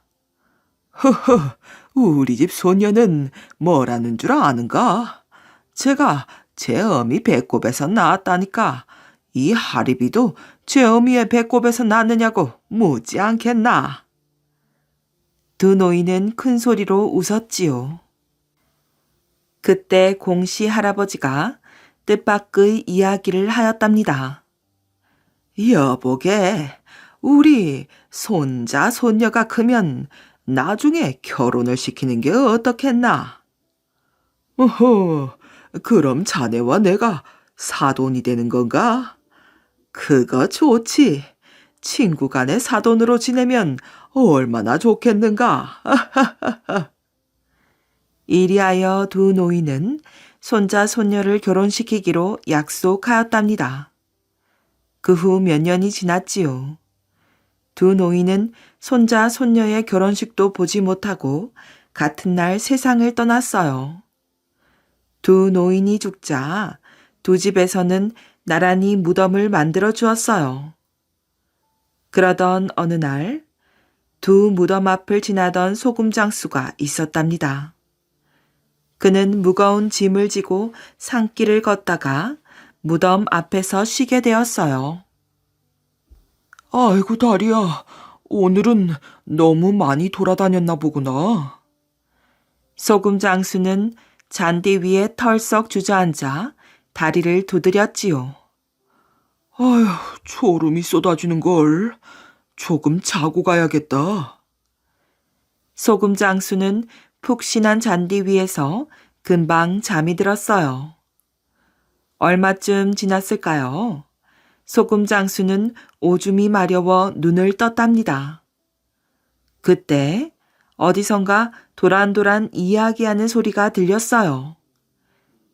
Speaker 1: 허허, 우리 집 소녀는 뭐라는 줄 아는가? 제가 제 어미 배꼽에서 낳았다니까 이 하리비도 제 어미의 배꼽에서 낳느냐고 묻지 않겠나? 두 노인은 큰 소리로 웃었지요. 그때 공씨 할아버지가 뜻밖의 이야기를 하였답니다. 여보게, 우리 손자 손녀가 크면 나중에 결혼을 시키는 게 어떻겠나? 어허, 그럼 자네와 내가 사돈이 되는 건가? 그거 좋지. 친구 간의 사돈으로 지내면 얼마나 좋겠는가? 이리하여 두 노인은 손자 손녀를 결혼시키기로 약속하였답니다. 그 후 몇 년이 지났지요. 두 노인은 손자 손녀의 결혼식도 보지 못하고 같은 날 세상을 떠났어요. 두 노인이 죽자 두 집에서는 나란히 무덤을 만들어 주었어요. 그러던 어느 날 두 무덤 앞을 지나던 소금장수가 있었답니다. 그는 무거운 짐을 지고 산길을 걷다가 무덤 앞에서 쉬게 되었어요. 아이고 다리야, 오늘은 너무 많이 돌아다녔나 보구나. 소금장수는 잔디 위에 털썩 주저앉아 다리를 두드렸지요. 아휴, 졸음이 쏟아지는걸. 조금 자고 가야겠다. 소금장수는 푹신한 잔디 위에서 금방 잠이 들었어요. 얼마쯤 지났을까요? 소금 장수는 오줌이 마려워 눈을 떴답니다. 그때 어디선가 도란도란 이야기하는 소리가 들렸어요.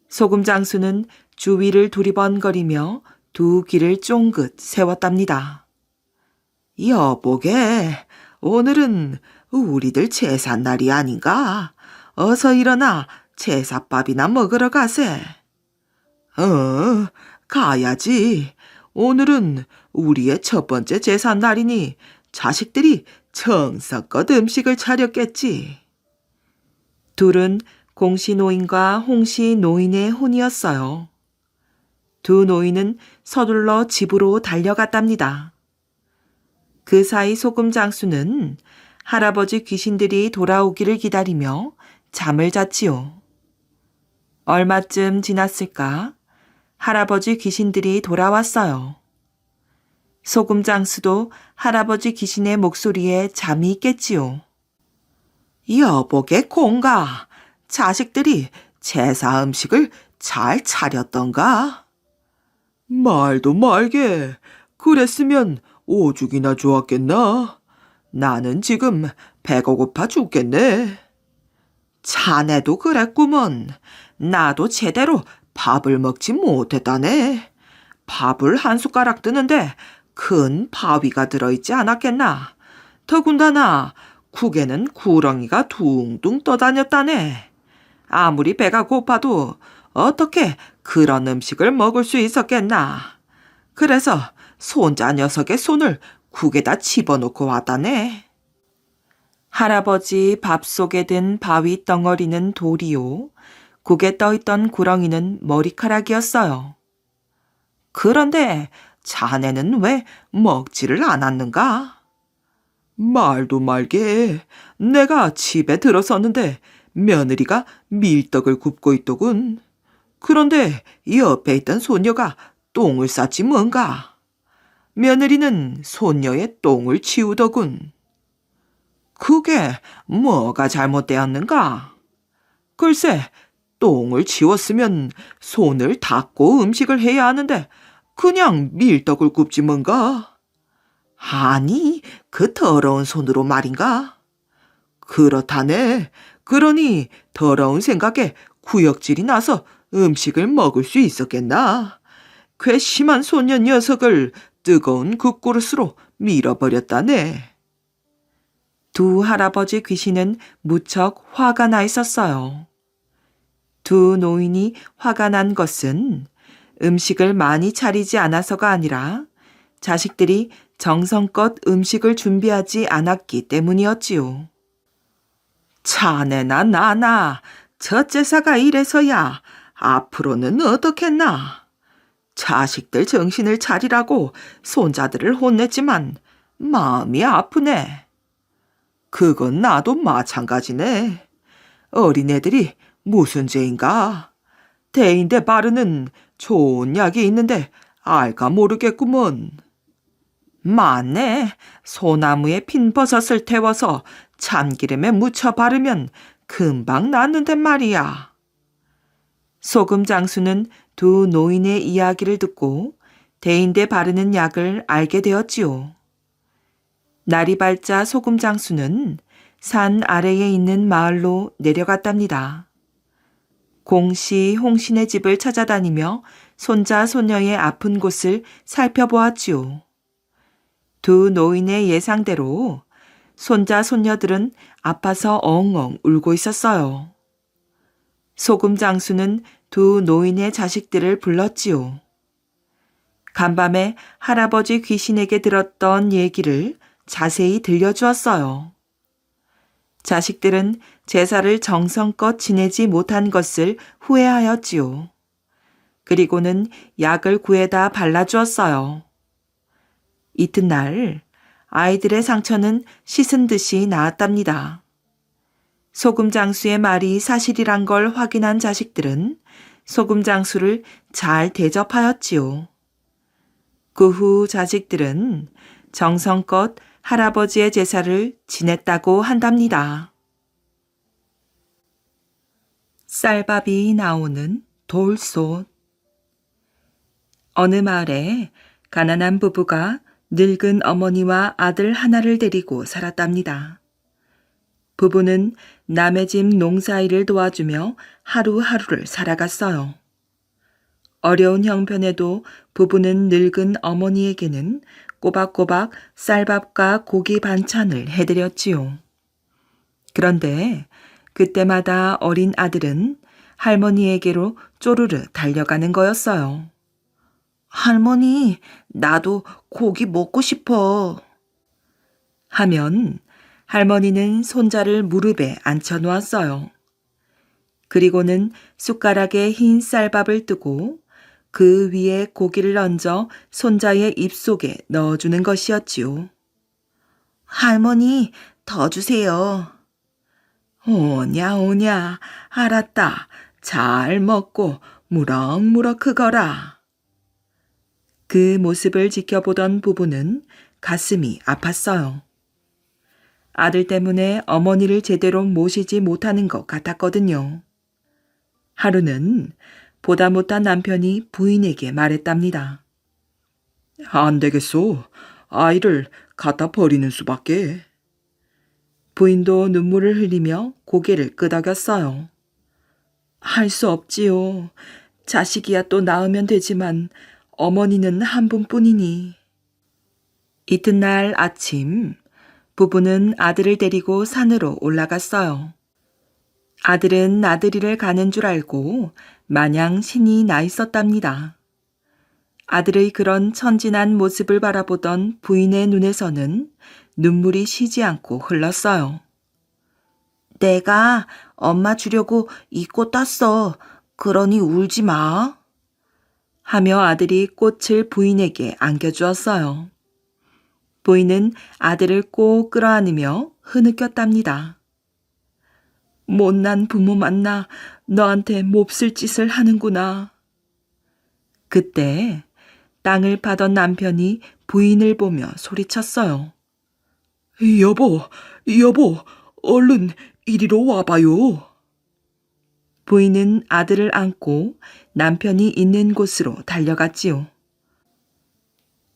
Speaker 1: 소금 장수는 주위를 두리번거리며 두 귀를 쫑긋 세웠답니다. 여보게, 오늘은 우리들 제삿날이 아닌가? 어서 일어나 제삿밥이나 먹으러 가세. 가야지. 오늘은 우리의 첫 번째 제삿날이니 자식들이 정성껏 음식을 차렸겠지. 둘은 공시 노인과 홍시 노인의 혼이었어요. 두 노인은 서둘러 집으로 달려갔답니다. 그 사이 소금 장수는 할아버지 귀신들이 돌아오기를 기다리며 잠을 잤지요. 얼마쯤 지났을까? 할아버지 귀신들이 돌아왔어요. 소금 장수도 할아버지 귀신의 목소리에 잠이 깼지요. 여보게 공가, 자식들이 제사 음식을 잘 차렸던가? 말도 말게. 그랬으면 오죽이나 좋았겠나? 나는 지금 배가 고파 죽겠네. 자네도 그랬구먼. 나도 제대로 밥을 먹지 못했다네. 밥을 한 숟가락 뜨는데 큰 바위가 들어있지 않았겠나? 더군다나 국에는 구렁이가 둥둥 떠다녔다네. 아무리 배가 고파도 어떻게 그런 음식을 먹을 수 있었겠나? 그래서 손자 녀석의 손을 국에다 집어넣고 왔다네. 할아버지 밥 속에 든 바위 덩어리는 돌이요. 국에 떠있던 구렁이는 머리카락이었어요. 그런데 자네는 왜 먹지를 않았는가? 말도 말게. 내가 집에 들어섰는데 며느리가 밀떡을 굽고 있더군. 그런데 옆에 있던 소녀가 똥을 쌌지 뭔가. 며느리는 손녀의 똥을 치우더군. 그게 뭐가 잘못되었는가? 글쎄, 똥을 치웠으면 손을 닦고 음식을 해야 하는데 그냥 밀떡을 굽지 뭔가? 아니, 그 더러운 손으로 말인가? 그렇다네. 그러니 더러운 생각에 구역질이 나서 음식을 먹을 수 있었겠나? 괘씸한 소녀 녀석을 뜨거운 국그릇으로 밀어버렸다네. 두 할아버지 귀신은 무척 화가 나 있었어요. 두 노인이 화가 난 것은 음식을 많이 차리지 않아서가 아니라 자식들이 정성껏 음식을 준비하지 않았기 때문이었지요. 자네나 나나 저 제사가 이래서야 앞으로는 어떻겠나. 자식들 정신을 차리라고 손자들을 혼냈지만 마음이 아프네. 그건 나도 마찬가지네. 어린애들이 무슨 죄인가? 대인대 바르는 좋은 약이 있는데 알까 모르겠구먼. 맞네. 소나무에 핀 버섯을 태워서 참기름에 묻혀 바르면 금방 낫는데 말이야. 소금 장수는 두 노인의 이야기를 듣고 대인대 바르는 약을 알게 되었지요. 날이 밝자 소금 장수는 산 아래에 있는 마을로 내려갔답니다. 공시, 홍신의 집을 찾아다니며 손자, 손녀의 아픈 곳을 살펴보았지요. 두 노인의 예상대로 손자, 손녀들은 아파서 엉엉 울고 있었어요. 소금 장수는 두 노인의 자식들을 불렀지요. 간밤에 할아버지 귀신에게 들었던 얘기를 자세히 들려주었어요. 자식들은 제사를 정성껏 지내지 못한 것을 후회하였지요. 그리고는 약을 구해다 발라주었어요. 이튿날 아이들의 상처는 씻은 듯이 나았답니다. 소금 장수의 말이 사실이란 걸 확인한 자식들은 소금 장수를 잘 대접하였지요. 그 후 자식들은 정성껏 할아버지의 제사를 지냈다고 한답니다. 쌀밥이 나오는 돌솥. 어느 마을에 가난한 부부가 늙은 어머니와 아들 하나를 데리고 살았답니다. 부부는 남의 집 농사일을 도와주며 하루하루를 살아갔어요. 어려운 형편에도 부부는 늙은 어머니에게는 꼬박꼬박 쌀밥과 고기 반찬을 해드렸지요. 그런데 그때마다 어린 아들은 할머니에게로 쪼르르 달려가는 거였어요. 할머니, 나도 고기 먹고 싶어. 하면 할머니는 손자를 무릎에 앉혀 놓았어요. 그리고는 숟가락에 흰 쌀밥을 뜨고 그 위에 고기를 얹어 손자의 입속에 넣어주는 것이었지요. 할머니, 더 주세요. 오냐, 오냐, 알았다. 잘 먹고 무럭무럭 크거라. 그 모습을 지켜보던 부부는 가슴이 아팠어요. 아들 때문에 어머니를 제대로 모시지 못하는 것 같았거든요. 하루는 보다 못한 남편이 부인에게 말했답니다. 안 되겠소. 아이를 갖다 버리는 수밖에. 부인도 눈물을 흘리며 고개를 끄덕였어요. 할 수 없지요. 자식이야 또 낳으면 되지만 어머니는 한 분뿐이니. 이튿날 아침 부부는 아들을 데리고 산으로 올라갔어요. 아들은 나들이를 가는 줄 알고 마냥 신이 나 있었답니다. 아들의 그런 천진한 모습을 바라보던 부인의 눈에서는 눈물이 쉬지 않고 흘렀어요. 내가 엄마 주려고 이 꽃 땄어. 그러니 울지 마. 하며 아들이 꽃을 부인에게 안겨주었어요. 부인은 아들을 꼭 끌어안으며 흐느꼈답니다. 못난 부모 만나 너한테 몹쓸 짓을 하는구나. 그때 땅을 파던 남편이 부인을 보며 소리쳤어요. 여보, 여보, 얼른 이리로 와봐요. 부인은 아들을 안고 남편이 있는 곳으로 달려갔지요.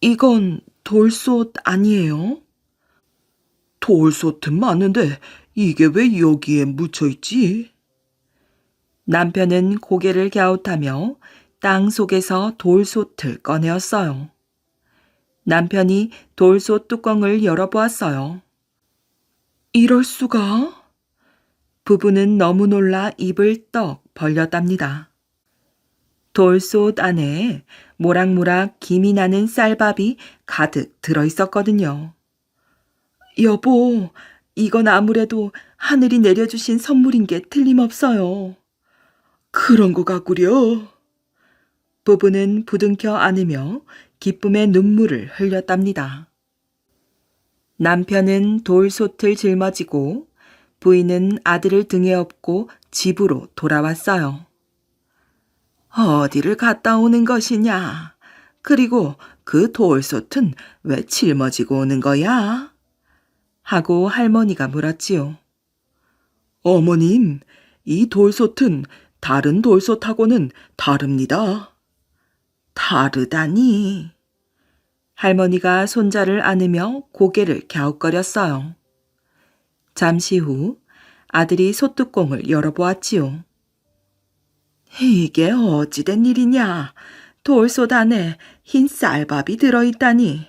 Speaker 1: 이건 돌솥 아니에요? 돌솥은 맞는데 이게 왜 여기에 묻혀있지? 남편은 고개를 갸웃하며 땅 속에서 돌솥을 꺼내었어요. 남편이 돌솥 뚜껑을 열어보았어요. 이럴 수가? 부부는 너무 놀라 입을 떡 벌렸답니다. 돌솥 안에 모락모락 김이 나는 쌀밥이 가득 들어있었거든요. 여보, 이건 아무래도 하늘이 내려주신 선물인 게 틀림없어요. 그런 거 같구려. 부부는 부둥켜 안으며 기쁨의 눈물을 흘렸답니다. 남편은 돌솥을 짊어지고 부인은 아들을 등에 업고 집으로 돌아왔어요. 어디를 갔다 오는 것이냐? 그리고 그 돌솥은 왜 짊어지고 오는 거야? 하고 할머니가 물었지요. 어머님, 이 돌솥은 다른 돌솥하고는 다릅니다. 다르다니. 할머니가 손자를 안으며 고개를 갸웃거렸어요. 잠시 후 아들이 솥뚜껑을 열어보았지요. 이게 어찌된 일이냐? 돌솥 안에 흰 쌀밥이 들어있다니.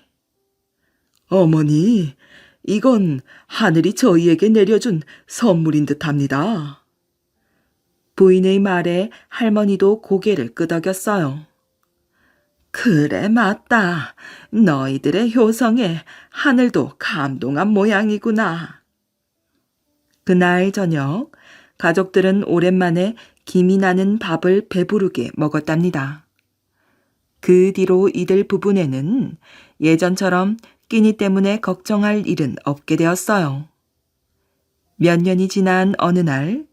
Speaker 1: 어머니, 이건 하늘이 저희에게 내려준 선물인 듯합니다. 부인의 말에 할머니도 고개를 끄덕였어요. 그래, 맞다. 너희들의 효성에 하늘도 감동한 모양이구나. 그날 저녁 가족들은 오랜만에 김이 나는 밥을 배부르게 먹었답니다. 그 뒤로 이들 부부네는 예전처럼 끼니 때문에 걱정할 일은 없게 되었어요. 몇 년이 지난 어느 날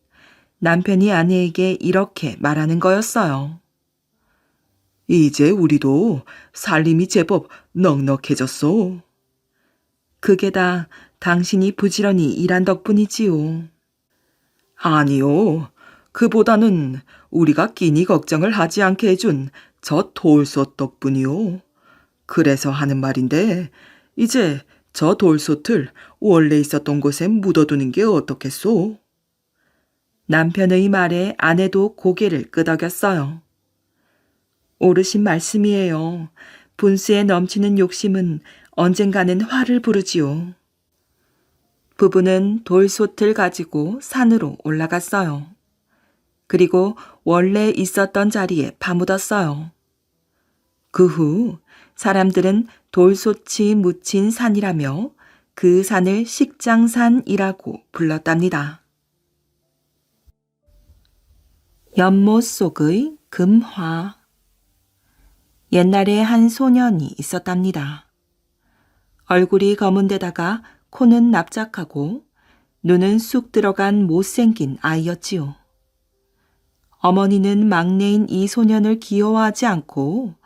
Speaker 1: 남편이 아내에게 이렇게 말하는 거였어요. 이제 우리도 살림이 제법 넉넉해졌소. 그게 다 당신이 부지런히 일한 덕분이지요. 아니요. 그보다는 우리가 끼니 걱정을 하지 않게 해준 저 돌솥 덕분이요. 그래서 하는 말인데, 이제 저 돌솥을 원래 있었던 곳에 묻어두는 게 어떻겠소? 남편의 말에 아내도 고개를 끄덕였어요. 오르신 말씀이에요. 분수에 넘치는 욕심은 언젠가는 화를 부르지요. 부부는 돌솥을 가지고 산으로 올라갔어요. 그리고 원래 있었던 자리에 파묻었어요. 그 후 사람들은 돌솥이 묻힌 산이라며 그 산을 식장산이라고 불렀답니다. 연못 속의 금화. 옛날에 한 소년이 있었답니다. 얼굴이 검은 데다가 코는 납작하고 눈은 쑥 들어간 못생긴 아이였지요. 어머니는 막내인 이 소년을 귀여워하지 않고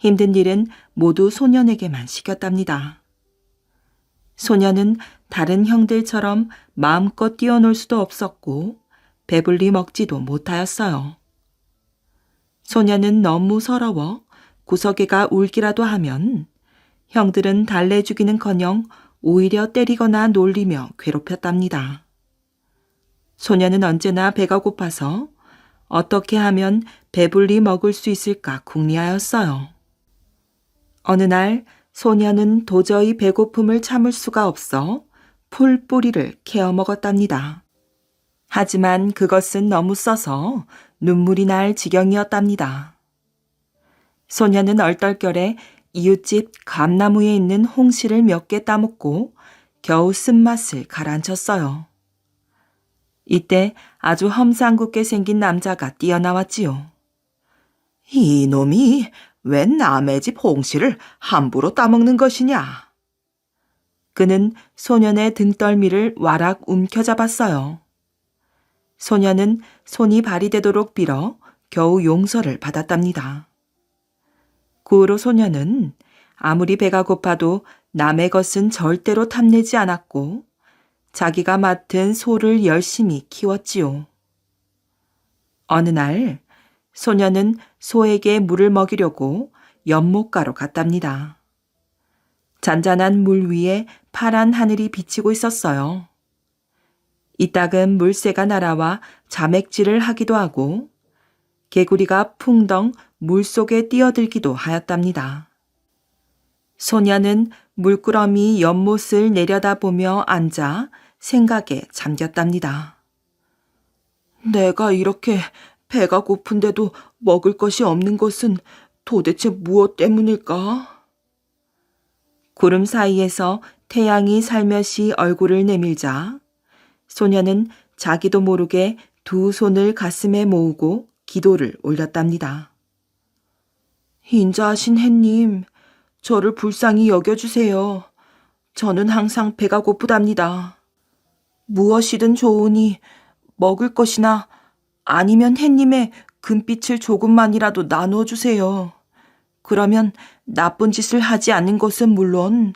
Speaker 1: 힘든 일은 모두 소년에게만 시켰답니다. 소년은 다른 형들처럼 마음껏 뛰어놀 수도 없었고 배불리 먹지도 못하였어요. 소년은 너무 서러워 구석애가 울기라도 하면 형들은 달래주기는커녕 오히려 때리거나 놀리며 괴롭혔답니다. 소년은 언제나 배가 고파서 어떻게 하면 배불리 먹을 수 있을까 궁리하였어요. 어느 날 소년은 도저히 배고픔을 참을 수가 없어 풀뿌리를 캐어 먹었답니다. 하지만 그것은 너무 써서 눈물이 날 지경이었답니다. 소년은 얼떨결에 이웃집 감나무에 있는 홍시를 몇 개 따먹고 겨우 쓴맛을 가라앉혔어요. 이때 아주 험상궂게 생긴 남자가 뛰어나왔지요. 이놈이 웬 남의 집 홍시를 함부로 따먹는 것이냐? 그는 소년의 등떨미를 와락 움켜잡았어요. 소년은 손이 발이 되도록 빌어 겨우 용서를 받았답니다. 그 후로 소년은 아무리 배가 고파도 남의 것은 절대로 탐내지 않았고 자기가 맡은 소를 열심히 키웠지요. 어느 날 소년은 소에게 물을 먹이려고 연못가로 갔답니다. 잔잔한 물 위에 파란 하늘이 비치고 있었어요. 이따금 물새가 날아와 자맥질을 하기도 하고 개구리가 풍덩 물속에 뛰어들기도 하였답니다. 소년은 물끄러미 연못을 내려다보며 앉아 생각에 잠겼답니다. 내가 이렇게 배가 고픈데도 먹을 것이 없는 것은 도대체 무엇 때문일까? 구름 사이에서 태양이 살며시 얼굴을 내밀자 소년은 자기도 모르게 두 손을 가슴에 모으고 기도를 올렸답니다. 인자하신 햇님, 저를 불쌍히 여겨주세요. 저는 항상 배가 고프답니다. 무엇이든 좋으니 먹을 것이나 아니면 햇님의 금빛을 조금만이라도 나누어 주세요. 그러면 나쁜 짓을 하지 않는 것은 물론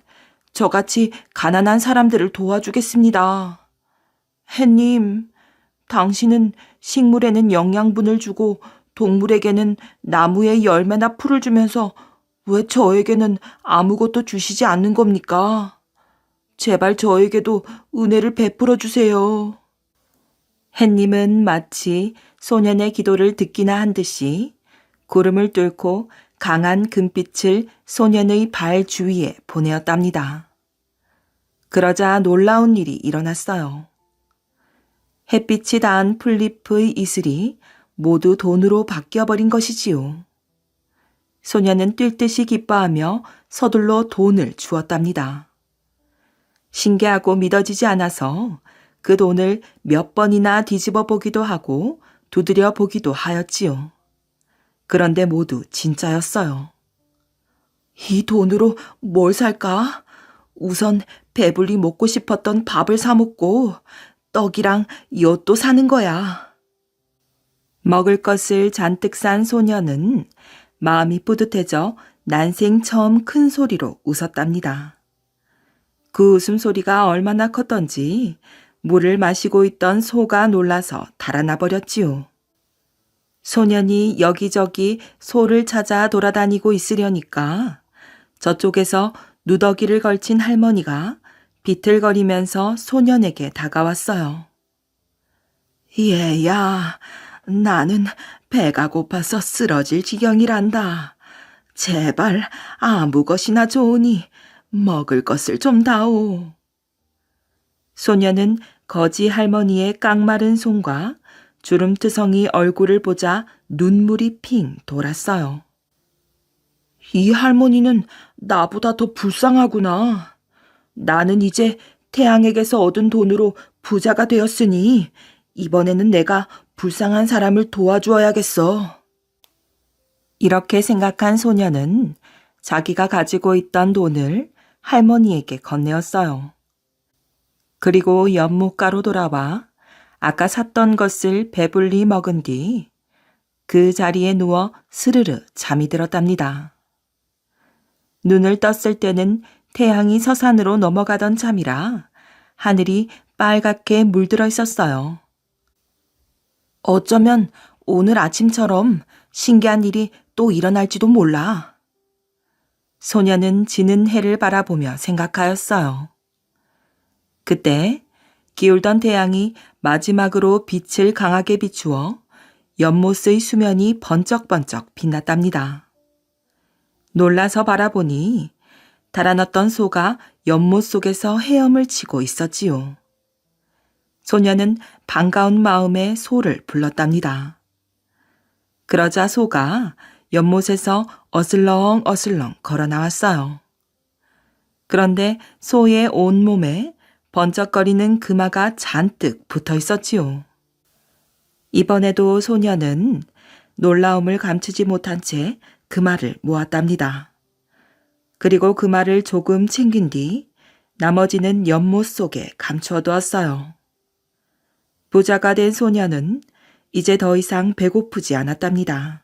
Speaker 1: 저같이 가난한 사람들을 도와주겠습니다. 햇님, 당신은 식물에는 영양분을 주고 동물에게는 나무의 열매나 풀을 주면서 왜 저에게는 아무것도 주시지 않는 겁니까? 제발 저에게도 은혜를 베풀어 주세요. 햇님은 마치 소년의 기도를 듣기나 한 듯이 구름을 뚫고 강한 금빛을 소년의 발 주위에 보내었답니다. 그러자 놀라운 일이 일어났어요. 햇빛이 닿은 풀잎의 이슬이 모두 돈으로 바뀌어버린 것이지요. 소년은 뛸 듯이 기뻐하며 서둘러 돈을 주었답니다. 신기하고 믿어지지 않아서 그 돈을 몇 번이나 뒤집어 보기도 하고 두드려 보기도 하였지요. 그런데 모두 진짜였어요. 이 돈으로 뭘 살까? 우선 배불리 먹고 싶었던 밥을 사 먹고 떡이랑 엿도 사는 거야. 먹을 것을 잔뜩 산 소년은 마음이 뿌듯해져 난생 처음 큰 소리로 웃었답니다. 그 웃음소리가 얼마나 컸던지 물을 마시고 있던 소가 놀라서 달아나 버렸지요. 소년이 여기저기 소를 찾아 돌아다니고 있으려니까 저쪽에서 누더기를 걸친 할머니가 비틀거리면서 소년에게 다가왔어요. 얘야, 나는 배가 고파서 쓰러질 지경이란다. 제발 아무 것이나 좋으니 먹을 것을 좀 다오. 소녀는 거지 할머니의 깡마른 손과 주름투성이 얼굴을 보자 눈물이 핑 돌았어요. 이 할머니는 나보다 더 불쌍하구나. 나는 이제 태양에게서 얻은 돈으로 부자가 되었으니 이번에는 내가 불쌍한 사람을 도와주어야겠어. 이렇게 생각한 소녀는 자기가 가지고 있던 돈을 할머니에게 건네었어요. 그리고 연못가로 돌아와 아까 샀던 것을 배불리 먹은 뒤 그 자리에 누워 스르르 잠이 들었답니다. 눈을 떴을 때는 태양이 서산으로 넘어가던 참이라 하늘이 빨갛게 물들어 있었어요. 어쩌면 오늘 아침처럼 신기한 일이 또 일어날지도 몰라. 소녀는 지는 해를 바라보며 생각하였어요. 그때 기울던 태양이 마지막으로 빛을 강하게 비추어 연못의 수면이 번쩍번쩍 빛났답니다. 놀라서 바라보니 달아났던 소가 연못 속에서 헤엄을 치고 있었지요. 소녀는 반가운 마음에 소를 불렀답니다. 그러자 소가 연못에서 어슬렁어슬렁 걸어 나왔어요. 그런데 소의 온몸에 번쩍거리는 금화가 잔뜩 붙어 있었지요. 이번에도 소녀는 놀라움을 감추지 못한 채 금화를 모았답니다. 그리고 금화를 조금 챙긴 뒤 나머지는 연못 속에 감추어 두었어요. 부자가 된 소녀는 이제 더 이상 배고프지 않았답니다.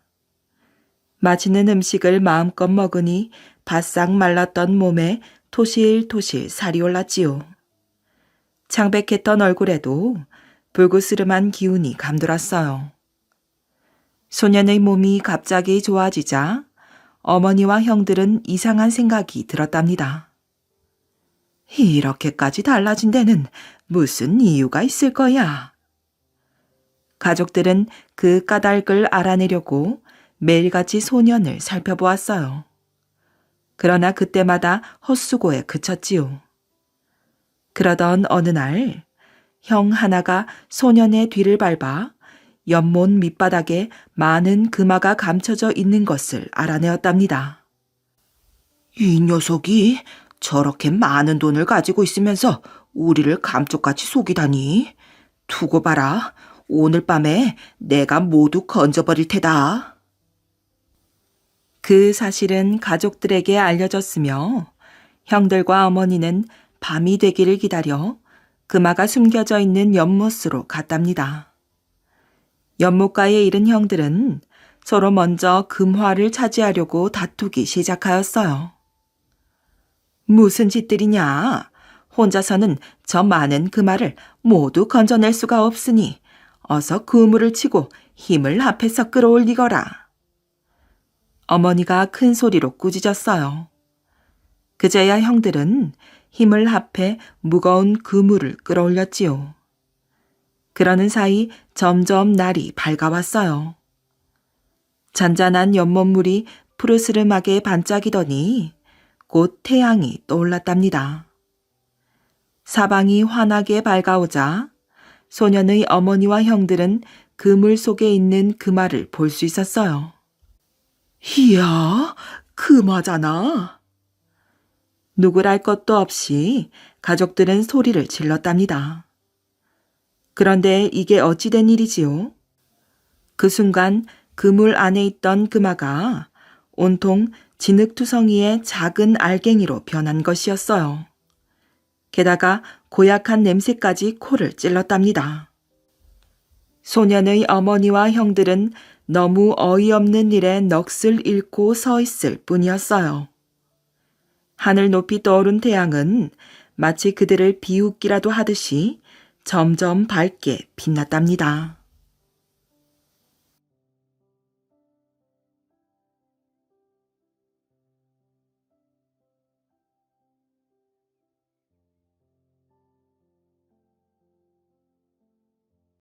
Speaker 1: 맛있는 음식을 마음껏 먹으니 바싹 말랐던 몸에 토실토실 살이 올랐지요. 창백했던 얼굴에도 불그스름한 기운이 감돌았어요. 소년의 몸이 갑자기 좋아지자 어머니와 형들은 이상한 생각이 들었답니다. 이렇게까지 달라진 데는 무슨 이유가 있을 거야. 가족들은 그 까닭을 알아내려고 매일같이 소년을 살펴보았어요. 그러나 그때마다 헛수고에 그쳤지요. 그러던 어느 날 형 하나가 소년의 뒤를 밟아 연못 밑바닥에 많은 금화가 감춰져 있는 것을 알아내었답니다. 이 녀석이 저렇게 많은 돈을 가지고 있으면서 우리를 감쪽같이 속이다니. 두고 봐라. 오늘 밤에 내가 모두 건져버릴 테다. 그 사실은 가족들에게 알려졌으며 형들과 어머니는 밤이 되기를 기다려 금화가 숨겨져 있는 연못으로 갔답니다. 연못가에 이른 형들은 서로 먼저 금화를 차지하려고 다투기 시작하였어요. 무슨 짓들이냐? 혼자서는 저 많은 금화를 모두 건져낼 수가 없으니 어서 그물을 치고 힘을 합해서 끌어올리거라. 어머니가 큰 소리로 꾸짖었어요. 그제야 형들은 힘을 합해 무거운 그물을 끌어올렸지요. 그러는 사이 점점 날이 밝아왔어요. 잔잔한 연못물이 푸르스름하게 반짝이더니 곧 태양이 떠올랐답니다. 사방이 환하게 밝아오자 소년의 어머니와 형들은 그물 속에 있는 금화를 볼 수 있었어요. 이야, 금화잖아. 누굴 알 것도 없이 가족들은 소리를 질렀답니다. 그런데 이게 어찌된 일이지요? 그 순간 그물 안에 있던 금화가 온통 진흙투성이의 작은 알갱이로 변한 것이었어요. 게다가 고약한 냄새까지 코를 찔렀답니다. 소년의 어머니와 형들은 너무 어이없는 일에 넋을 잃고 서 있을 뿐이었어요. 하늘 높이 떠오른 태양은 마치 그들을 비웃기라도 하듯이 점점 밝게 빛났답니다.